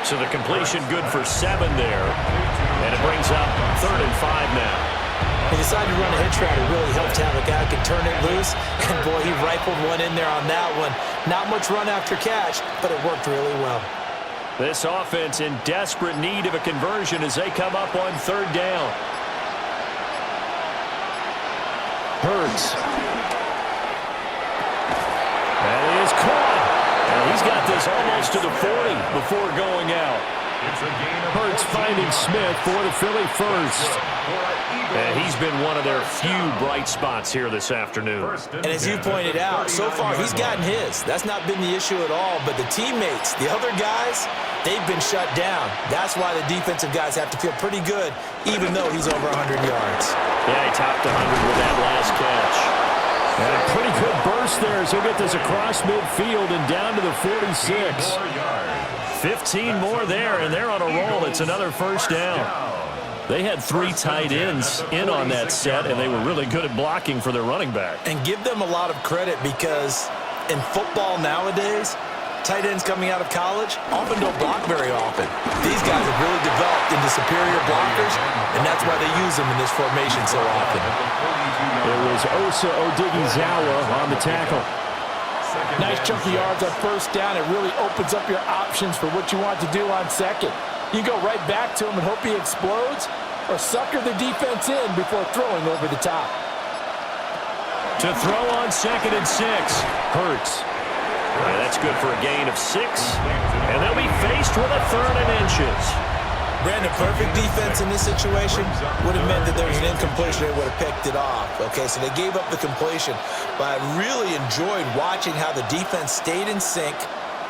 So the completion good for 7 there. And it brings up 3rd and 5 now. He decided to run a hitch route. It really helped to have a guy who could turn it loose. And boy, he rifled one in there on that one. Not much run after catch, but it worked really well. This offense in desperate need of a conversion as they come up on 3rd down. Hurts. That is caught. And he's got this almost to the 40 before going out. Hurts finding Smith for the Philly first. And he's been one of their few bright spots here this afternoon. And as you pointed out, so far he's gotten his. That's not been the issue at all. But the teammates, the other guys, they've been shut down. That's why the defensive guys have to feel pretty good, even though he's over 100 yards. Yeah, he topped 100 with that last catch. And a pretty good burst there as he'll get this across midfield and down to the 46. 15 more there, and they're on a roll. It's another first down. They had 3 tight ends in on that set, and they were really good at blocking for their running back. And give them a lot of credit because in football nowadays, tight ends coming out of college often don't block very often. These guys have really developed into superior blockers, and that's why they use them in this formation so often. It was Osa Odighizuwa on the tackle. Nice chunk of yards on first down. It really opens up your options for what you want to do on second. You go right back to him and hope he explodes, or sucker the defense in before throwing over the top. To throw on 2nd and 6. Hurts. Yeah, that's good for a gain of 6. And they'll be faced with a 3rd and inches. Brandon, perfect defense in this situation would have meant that there was an incompletion. They would have picked it off. Okay, so they gave up the completion. But I really enjoyed watching how the defense stayed in sync,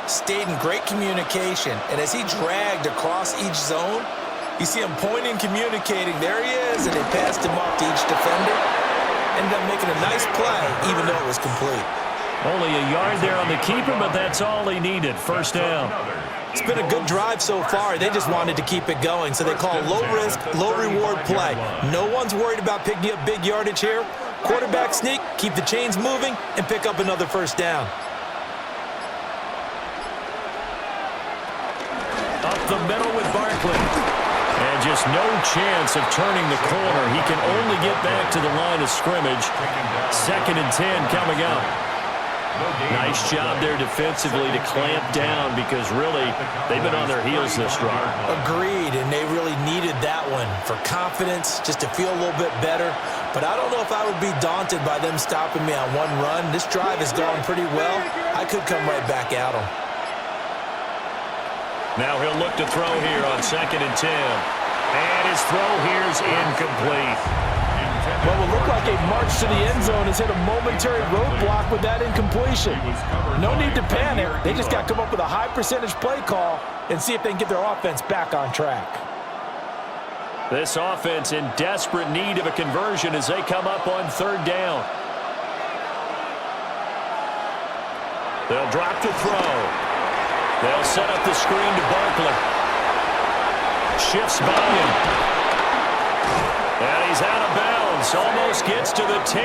stayed in great communication. And as he dragged across each zone, you see him pointing, communicating. There he is, and they passed him off to each defender. Ended up making a nice play, even though it was complete. Only a yard there on the keeper, but that's all he needed. First down. It's been a good drive so far. They just wanted to keep it going, so they call low-risk, low-reward play. No one's worried about picking up big yardage here. Quarterback sneak, keep the chains moving, and pick up another first down. Up the middle with Barkley. And just no chance of turning the corner. He can only get back to the line of scrimmage. 2nd and 10 coming up. Nice job there defensively to clamp down because really they've been on their heels this drive. Agreed, and they really needed that one for confidence, just to feel a little bit better. But I don't know if I would be daunted by them stopping me on one run. This drive has gone pretty well. I could come right back at them. Now he'll look to throw here on 2nd and 10. And his throw here is incomplete. What will look like a march to the end zone has hit a momentary roadblock with that incompletion. No need to panic. They just got to come up with a high percentage play call and see if they can get their offense back on track. This offense in desperate need of a conversion as they come up on 3rd down. They'll drop to throw. They'll set up the screen to Barkley. Shifts by him. And he's out of bounds. Almost gets to the 10.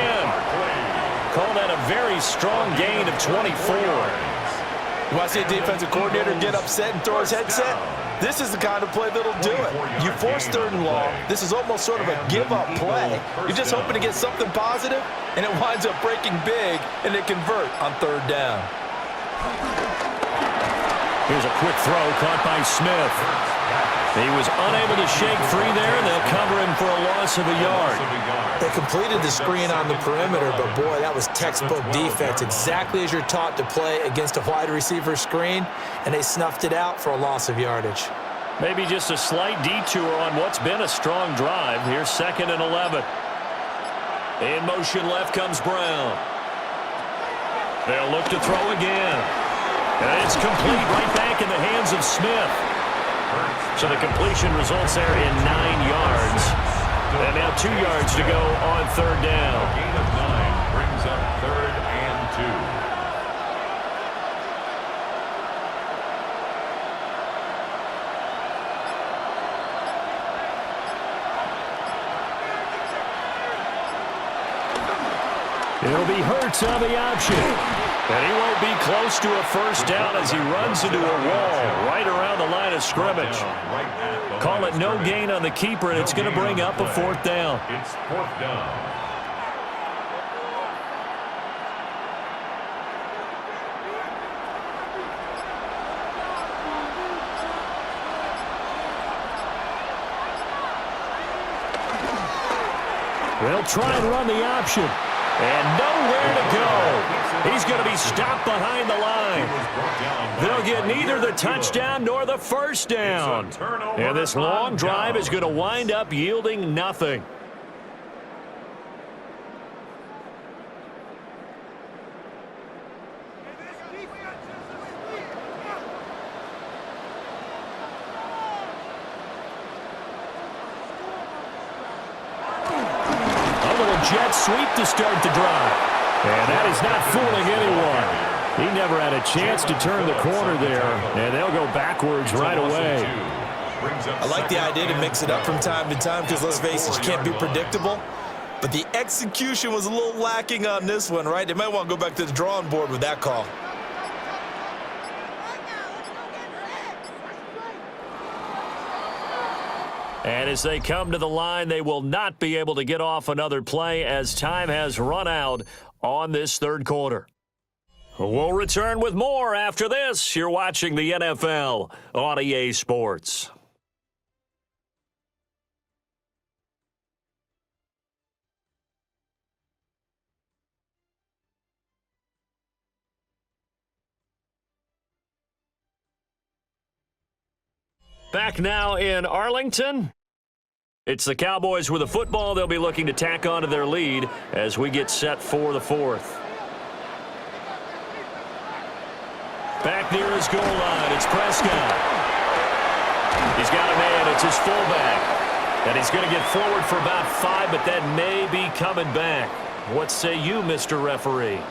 Call that a very strong gain of 24. You want to see a defensive coordinator get upset and throw his headset? This is the kind of play that'll do it. You force 3rd and long. This is almost sort of a give-up play. You're just hoping to get something positive, and it winds up breaking big, and they convert on 3rd down. Here's a quick throw caught by Smith. He was unable to shake free there, and they'll cover him for a loss of a yard. They completed the screen on the perimeter, but boy, that was textbook defense. Exactly as you're taught to play against a wide receiver screen, and they snuffed it out for a loss of yardage. Maybe just a slight detour on what's been a strong drive. Here's 2nd and 11. In motion left comes Brown. They'll look to throw again. And it's complete right back in the hands of Smith. So the completion results there in 9 yards. And now 2 yards to go on 3rd down. A gain of 9 brings up 3rd and 2. It'll be Hurts on the option. And he won't be close to a first down as he runs into a wall right around the line of scrimmage. Call it no gain on the keeper, and it's going to bring up a 4th down. It's 4th down. They'll try and run the option. And nowhere to go. He's going to be stopped behind the line. They'll get neither the touchdown nor the first down. And this long drive is going to wind up yielding nothing. Jet sweep to start the drive. And that is not fooling anyone. He never had a chance to turn the corner there, and they'll go backwards right away. I like the idea to mix it up from time to time because, let's face it, you can't be predictable. But the execution was a little lacking on this one, right? They might want to go back to the drawing board with that call. And as they come to the line, they will not be able to get off another play as time has run out on this third quarter. We'll return with more after this. You're watching the NFL on EA Sports. Back now in Arlington. It's the Cowboys with the football. They'll be looking to tack on to their lead as we get set for the fourth. Back near his goal line, it's Prescott. He's got a man, it's his fullback. And he's going to get forward for about 5, but that may be coming back. What say you, Mr. Referee?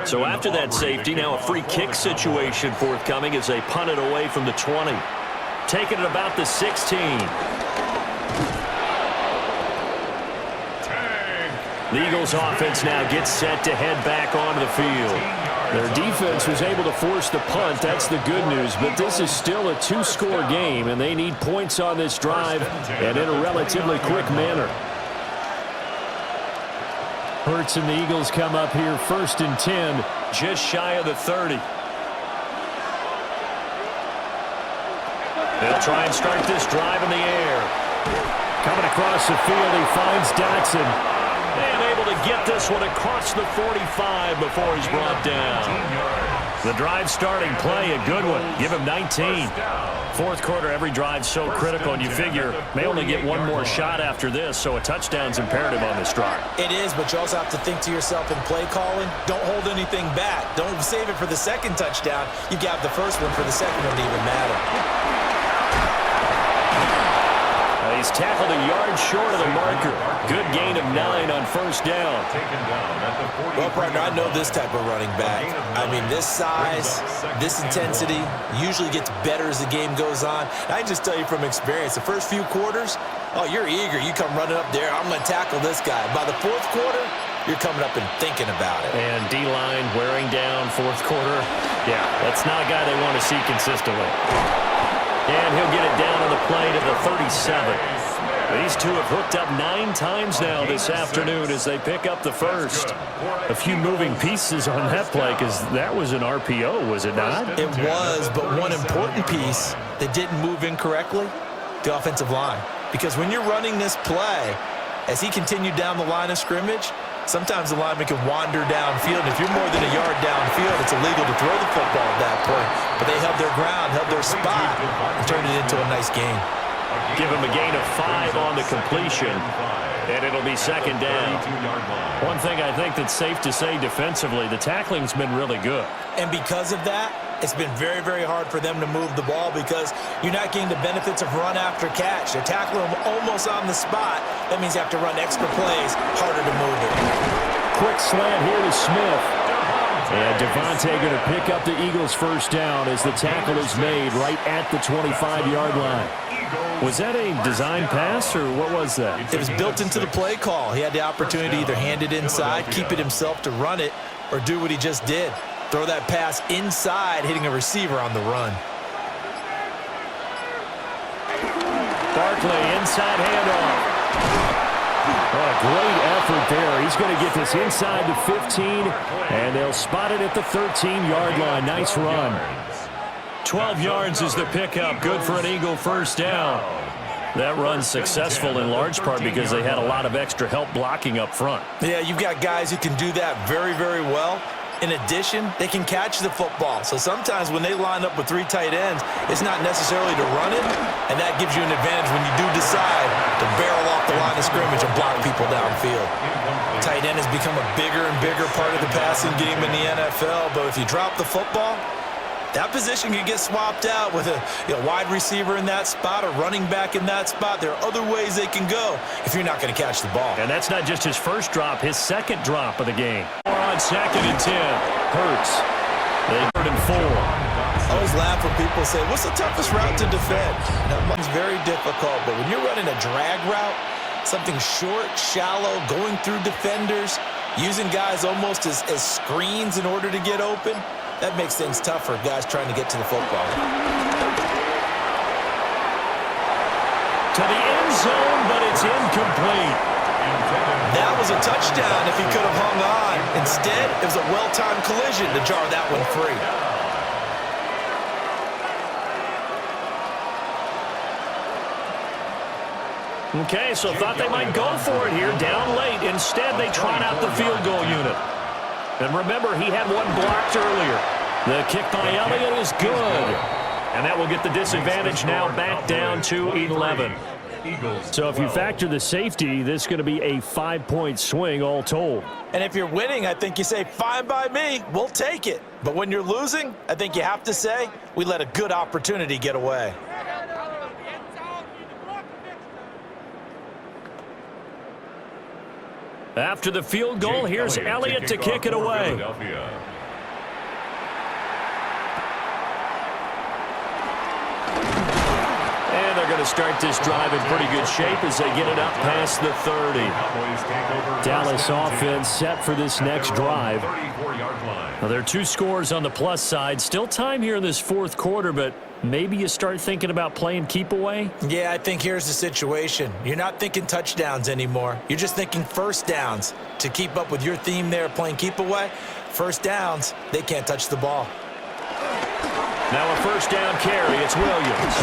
So after that safety, now a free kick situation forthcoming as they punt it away from the 20. Taking it about the 16. The Eagles offense now gets set to head back onto the field. Their defense was able to force the punt. That's the good news. But this is still a 2-score game, and they need points on this drive and in a relatively quick manner. Hurts and the Eagles come up here 1st and 10, just shy of the 30. They'll try and start this drive in the air. Coming across the field, he finds Dotson. And able to get this one across the 45 before he's brought down. The drive starting play, a good one. Give him 19. Fourth quarter, every drive so critical, and you figure may only get one more shot after this, so a touchdown's imperative on this drive. It is, but you also have to think to yourself in play calling, don't hold anything back. Don't save it for the second touchdown. You got the first one for the second one to even matter. He's tackled a yard short of the marker. Good gain of 9 on first down. Well, partner, I know this type of running back. I mean, this size, this intensity usually gets better as the game goes on. I can just tell you from experience, the first few quarters, oh, you're eager. You come running up there, I'm going to tackle this guy. By the fourth quarter, you're coming up and thinking about it. And D-line wearing down fourth quarter. Yeah, that's not a guy they want to see consistently. And he'll get it down on the play to the 37. These two have hooked up 9 times now this afternoon as they pick up the first. A few moving pieces on that play because that was an RPO, was it not? It was, but one important piece that didn't move incorrectly, the offensive line. Because when you're running this play, as he continued down the line of scrimmage, sometimes the lineman can wander downfield. And if you're more than a yard downfield, it's illegal to throw the football at that point. But they held their ground, held their spot, and turned it into a nice game. Give him a gain of 5 on the completion, and it'll be second down. One thing I think that's safe to say defensively, the tackling's been really good. And because of that, it's been very, very hard for them to move the ball because you're not getting the benefits of run after catch. They're tackling them almost on the spot. That means you have to run extra plays, harder to move it. Quick slant here to Smith. And Devontae going to pick up the Eagles' first down as the tackle is made right at the 25-yard line. Was that a design pass, or what was that? It was built into the play call. He had the opportunity to either hand it inside, keep it himself to run it, or do what he just did. Throw that pass inside, hitting a receiver on the run. Barkley, inside handoff. What a great effort there. He's going to get this inside to 15, and they'll spot it at the 13-yard line. Nice run. 12 yards is the pickup. Good for an Eagle first down. That run's successful in large part because they had a lot of extra help blocking up front. Yeah, you've got guys who can do that very, very well. In addition, they can catch the football. So sometimes when they line up with 3 tight ends, it's not necessarily to run it, and that gives you an advantage when you do decide to barrel off the line of scrimmage and block people downfield. Tight end has become a bigger and bigger part of the passing game in the NFL, but if you drop the football, that position can get swapped out with a wide receiver in that spot, a running back in that spot. There are other ways they can go if you're not going to catch the ball. And that's not just his first drop, his second drop of the game. On 2nd and 10, Hurts. They 3rd and 4. I always laugh when people say, what's the toughest route to defend? That one's very difficult, but when you're running a drag route, something short, shallow, going through defenders, using guys almost as screens in order to get open, that makes things tough for guys trying to get to the football. To the end zone, but it's incomplete. That was a touchdown if he could have hung on. Instead, it was a well-timed collision to jar that one free. Okay, so thought they might go for it here, down late. Instead, they tried out the field goal unit. And remember, he had one blocked earlier. The kick by Elliott is good. And that will get the disadvantage now back down to 11. So if you factor the safety, this is going to be a 5-point swing all told. And if you're winning, I think you say, fine by me, we'll take it. But when you're losing, I think you have to say, we let a good opportunity get away. After the field goal, here's Elliott to kick it away. And they're going to start this drive in pretty good shape as they get it up past the 30. Dallas offense set for this next drive. Now, there are 2 scores on the plus side. Still time here in this 4th quarter, but maybe you start thinking about playing keep away? Yeah, I think here's the situation. You're not thinking touchdowns anymore. You're just thinking first downs. To keep up with your theme there, playing keep away, first downs, they can't touch the ball. Now a first down carry. It's Williams.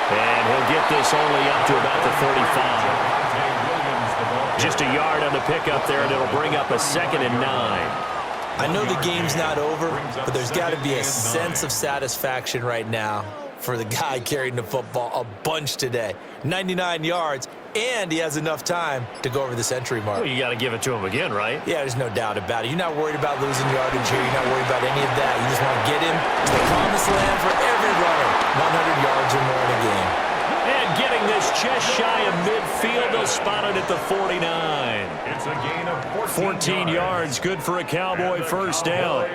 And he'll get this only up to about the 35. Just a yard on the pickup there, and it'll bring up a 2nd and 9. I know the game's not over, but there's got to be a sense of satisfaction right now for the guy carrying the football a bunch today. 99 yards, and he has enough time to go over the century mark. Well, you got to give it to him again, right? Yeah, there's no doubt about it. You're not worried about losing yardage here. You're not worried about any of that. You just want to get him to the promised land for every runner. 100 yards or more in a game. And getting this just shy of midfield, they'll spot it at the 49. It's a gain of 14 yards, good for a Cowboy first down.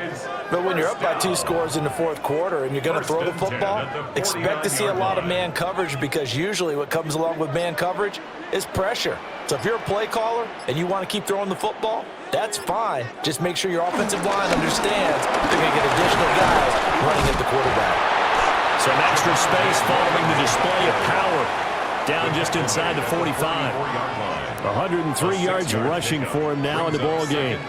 But when you're up by 2 scores in the 4th quarter and you're going to throw the football, expect to see a lot of man coverage, because usually what comes along with man coverage is pressure. So if you're a play caller and you want to keep throwing the football, that's fine. Just make sure your offensive line understands they're going to get additional guys running at the quarterback. Some extra space following the display of power. Down just inside the 45. 103 yards rushing for him now in the ball game.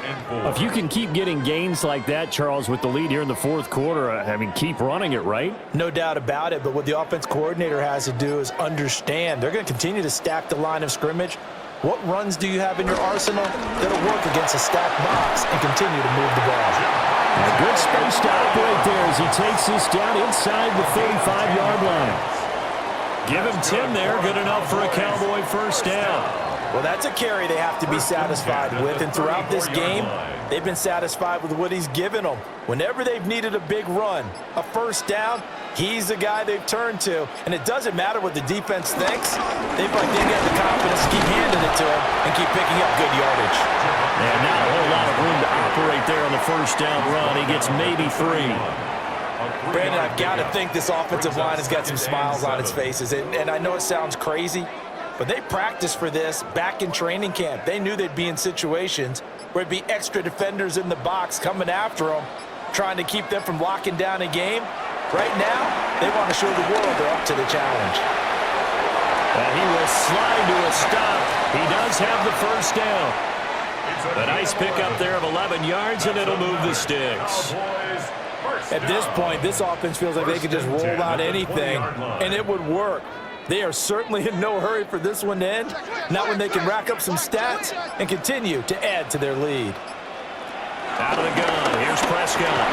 If you can keep getting gains like that, Charles, with the lead here in the 4th quarter, I mean, keep running it, right? No doubt about it, but what the offense coordinator has to do is understand. They're going to continue to stack the line of scrimmage. What runs do you have in your arsenal that'll work against a stacked box and continue to move the ball? A good space to operate there as he takes this down inside the 35-yard line. Give him 10 there, good enough for a Cowboy first down. Well, that's a carry they have to be satisfied with, and throughout this game, they've been satisfied with what he's given them. Whenever they've needed a big run, a first down, he's the guy they've turned to, and it doesn't matter what the defense thinks. They've got the confidence to keep handing it to him and keep picking up good yardage. And not a whole lot of room to operate there on the first down run. He gets maybe 3. Brandon, I've got to think this offensive line has got some smiles on its faces, and I know it sounds crazy, but they practiced for this back in training camp. They knew they'd be in situations where it'd be extra defenders in the box coming after them, trying to keep them from locking down a game. Right now, they want to show the world they're up to the challenge. And he will slide to a stop. He does have the first down. A nice pickup there of 11 yards, and it'll move the sticks. At this point, this offense feels like they could just roll out anything, and it would work. They are certainly in no hurry for this one to end, not when they can rack up some stats and continue to add to their lead. Out of the gun, Prescott.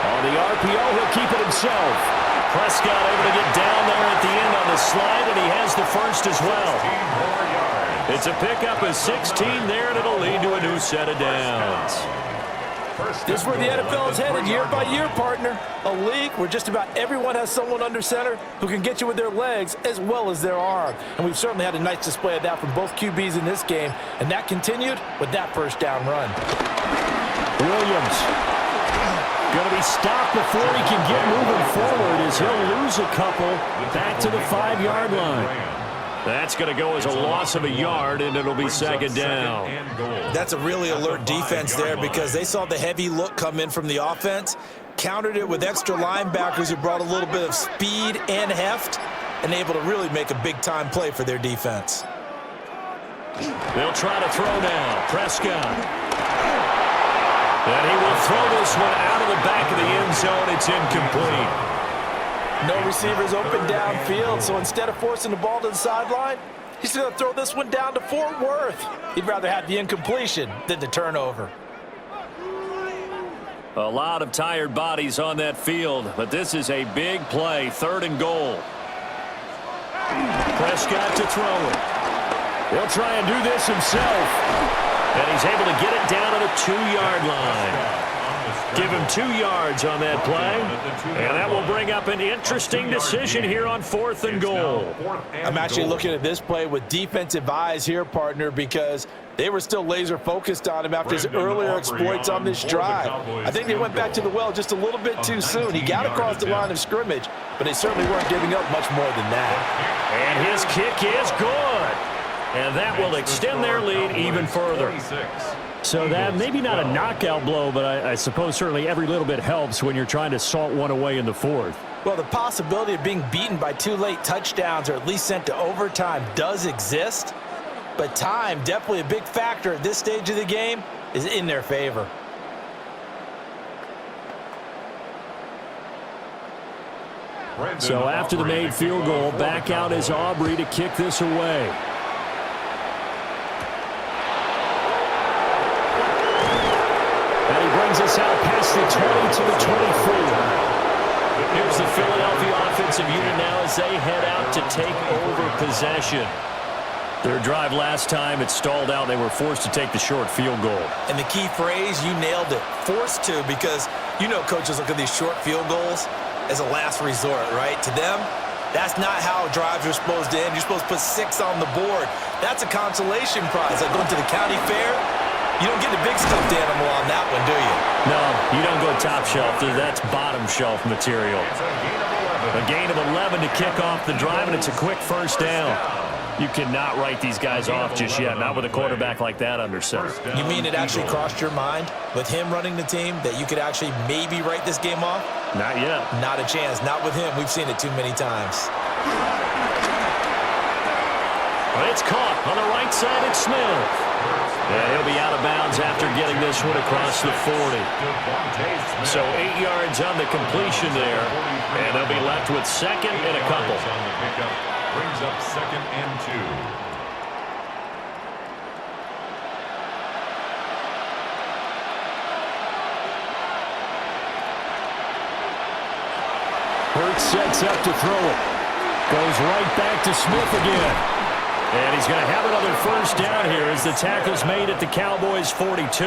On the RPO, he'll keep it himself. Prescott able to get down there at the end on the slide, and he has the first as well. It's a pickup of 16 there, and it'll lead to a new set of downs. This is where the NFL is headed year by year, partner. A league where just about everyone has someone under center who can get you with their legs as well as their arm. And we've certainly had a nice display of that from both QBs in this game, and that continued with that first down run. Williams going to be stopped before he can get moving forward as he'll lose a couple back to the 5-yard line. That's going to go as a loss of a yard, and it'll be second down. That's a really alert defense there because they saw the heavy look come in from the offense, countered it with extra linebackers who brought a little bit of speed and heft, and able to really make a big-time play for their defense. They'll try to throw now. Prescott. And he will throw this one out of the back of the end zone. It's incomplete. No receivers open downfield, so instead of forcing the ball to the sideline, he's going to throw this one down to Fort Worth. He'd rather have the incompletion than the turnover. A lot of tired bodies on that field, but this is a big play, 3rd and goal. Prescott to throw it. He'll try and do this himself. And he's able to get it down to the 2-yard line. Give him 2 yards on that play. And that will bring up an interesting decision here on 4th and goal. I'm actually looking at this play with defensive eyes here, partner, because they were still laser focused on him after his earlier exploits on this drive. I think they went back to the well just a little bit too soon. He got across the line of scrimmage, but they certainly weren't giving up much more than that. And his kick is good. And that will extend their lead even further. So that maybe not a knockout blow, but I suppose certainly every little bit helps when you're trying to salt one away in the 4th. Well, the possibility of being beaten by 2 late touchdowns or at least sent to overtime does exist, but time, definitely a big factor at this stage of the game, is in their favor. So after the made field goal, back out is Aubrey to kick this away. Us out past the 20 to the 24. Here's the Philadelphia offensive unit now as they head out to take over possession. Their drive last time, it stalled out. They were forced to take the short field goal. And the key phrase, you nailed it, forced to, because you know coaches look at these short field goals as a last resort, right? To them, that's not how drives are supposed to end. You're supposed to put 6 on the board. That's a consolation prize. Like going to the county fair, you don't get a big stuffed animal on that one, do you? No, you don't go top shelf. That's bottom shelf material. A gain of 11 to kick off the drive, and it's a quick first down. You cannot write these guys off just yet, not with a quarterback like that under center. You mean it actually crossed your mind with him running the team that you could actually maybe write this game off? Not yet. Not a chance. Not with him. We've seen it too many times. But it's caught on the right side. It's Smith. And he'll be out of bounds after getting this one across the 40. So 8 yards on the completion there. And they'll be left with 2nd and a couple. Brings up 2nd and 2. Hurts sets up to throw it. Goes right back to Smith again. And he's going to have another first down here as the tackle's made at the Cowboys' 42.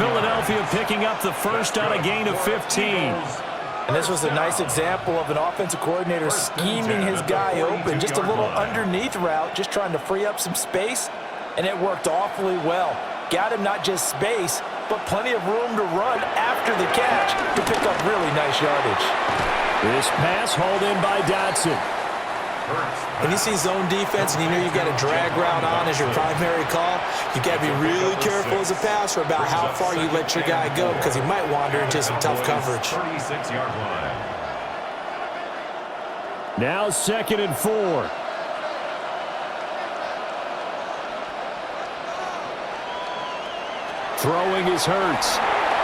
Philadelphia picking up the first on a gain of 15. And this was a nice example of an offensive coordinator scheming his guy open. Just a little underneath route, just trying to free up some space, and it worked awfully well. Got him not just space, but plenty of room to run after the catch to pick up really nice yardage. This pass hauled in by Dotson. When you see zone defense and you know you've got a drag route on as your primary call, you've got to be really careful as a passer about how far you let your guy go because he might wander into some tough coverage. 36-yard line. Now 2nd and 4. Throwing is Hurts.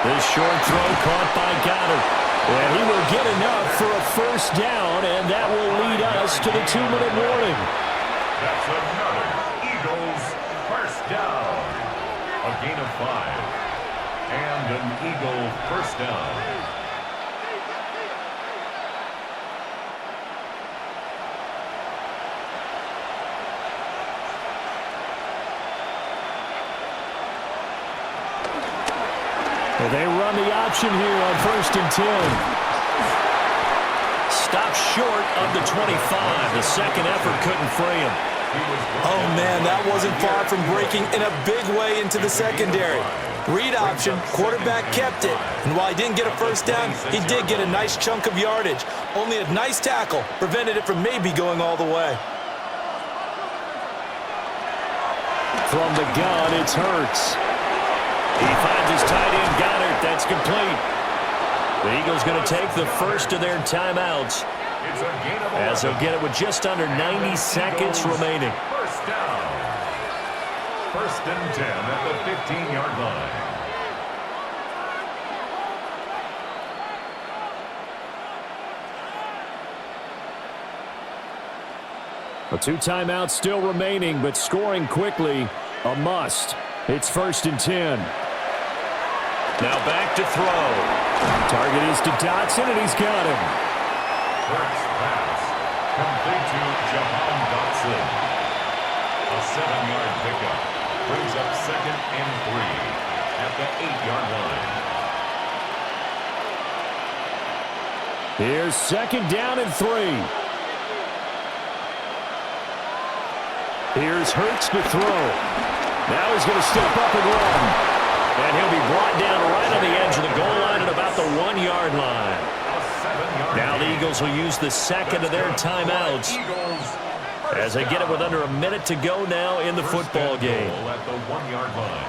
This short throw caught by Goddard. And he will get enough for a first down, and that will lead us to the 2-minute warning. That's another Eagles first down. A gain of 5. And an Eagle first down. Well, they run the option here on 1st and 10. Stopped short of the 25. The second effort couldn't free him. Oh, man, that wasn't far from breaking in a big way into the secondary. Read option, quarterback kept it. And while he didn't get a first down, he did get a nice chunk of yardage. Only a nice tackle prevented it from maybe going all the way. From the gun, it's Hurts. He finds his tight end, Goddard. That's complete. The Eagles going to take the first of their timeouts as they'll get it with just under 90 seconds remaining. First down. 1st and 10 at the 15-yard line. A 2 timeouts still remaining, but scoring quickly, a must. It's 1st and 10. Now back to throw. Target is to Dotson, and he's got him. First pass, complete to Jahan Dotson. A 7-yard pickup brings up 2nd and 3 at the 8-yard line. Here's 2nd down and 3. Here's Hurts to throw. Now he's going to step up and run. And he'll be brought down right on the edge of the goal line at about the 1-yard line. Now the Eagles will use the second of their timeouts as they get it with under a minute to go now in the football game. At the 1-yard line.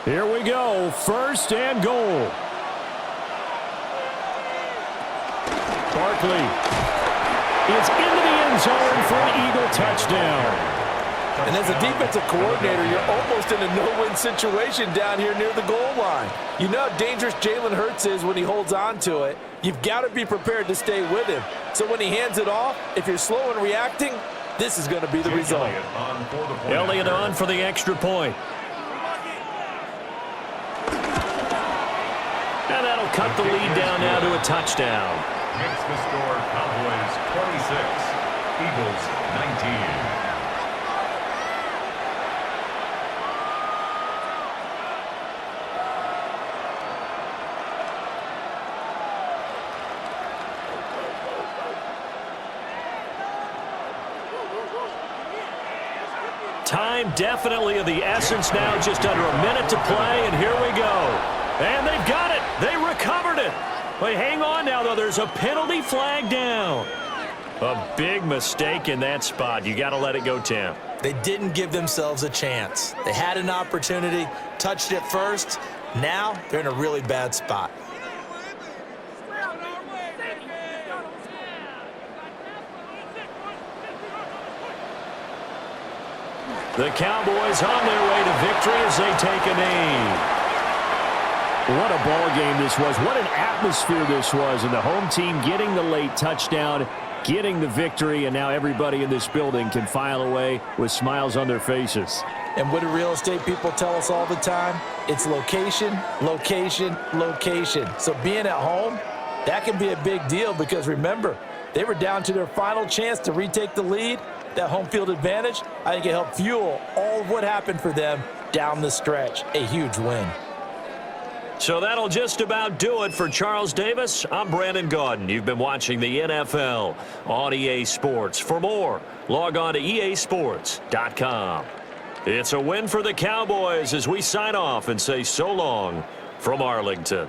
Here we go, 1st and goal. Barkley is into the end zone for an Eagle touchdown. And as a defensive coordinator, you're almost in a no-win situation down here near the goal line. You know how dangerous Jalen Hurts is when he holds on to it. You've got to be prepared to stay with him. So when he hands it off, if you're slow in reacting, this is going to be the result. Elliott on for the extra point. And that'll cut the lead down now to a touchdown. Makes the score Cowboys 26, Eagles 19. Time definitely of the essence now, just under a minute to play, and here we go. And they've got it. They recovered it. Wait, hang on now, though. There's a penalty flag down. A big mistake in that spot. You got to let it go, Tim. They didn't give themselves a chance. They had an opportunity, touched it first. Now they're in a really bad spot. The Cowboys on their way to victory as they take a knee. What a ball game this was. What an atmosphere this was. And the home team getting the late touchdown, getting the victory, and now everybody in this building can file away with smiles on their faces. And what do real estate people tell us all the time? It's location, location, location. So being at home, that can be a big deal because remember, they were down to their final chance to retake the lead. That home field advantage, I think it helped fuel all of what happened for them down the stretch. A huge win. So that'll just about do it for Charles Davis. I'm Brandon Gaudin. You've been watching the NFL on EA Sports. For more, log on to easports.com. It's a win for the Cowboys as we sign off and say so long from Arlington.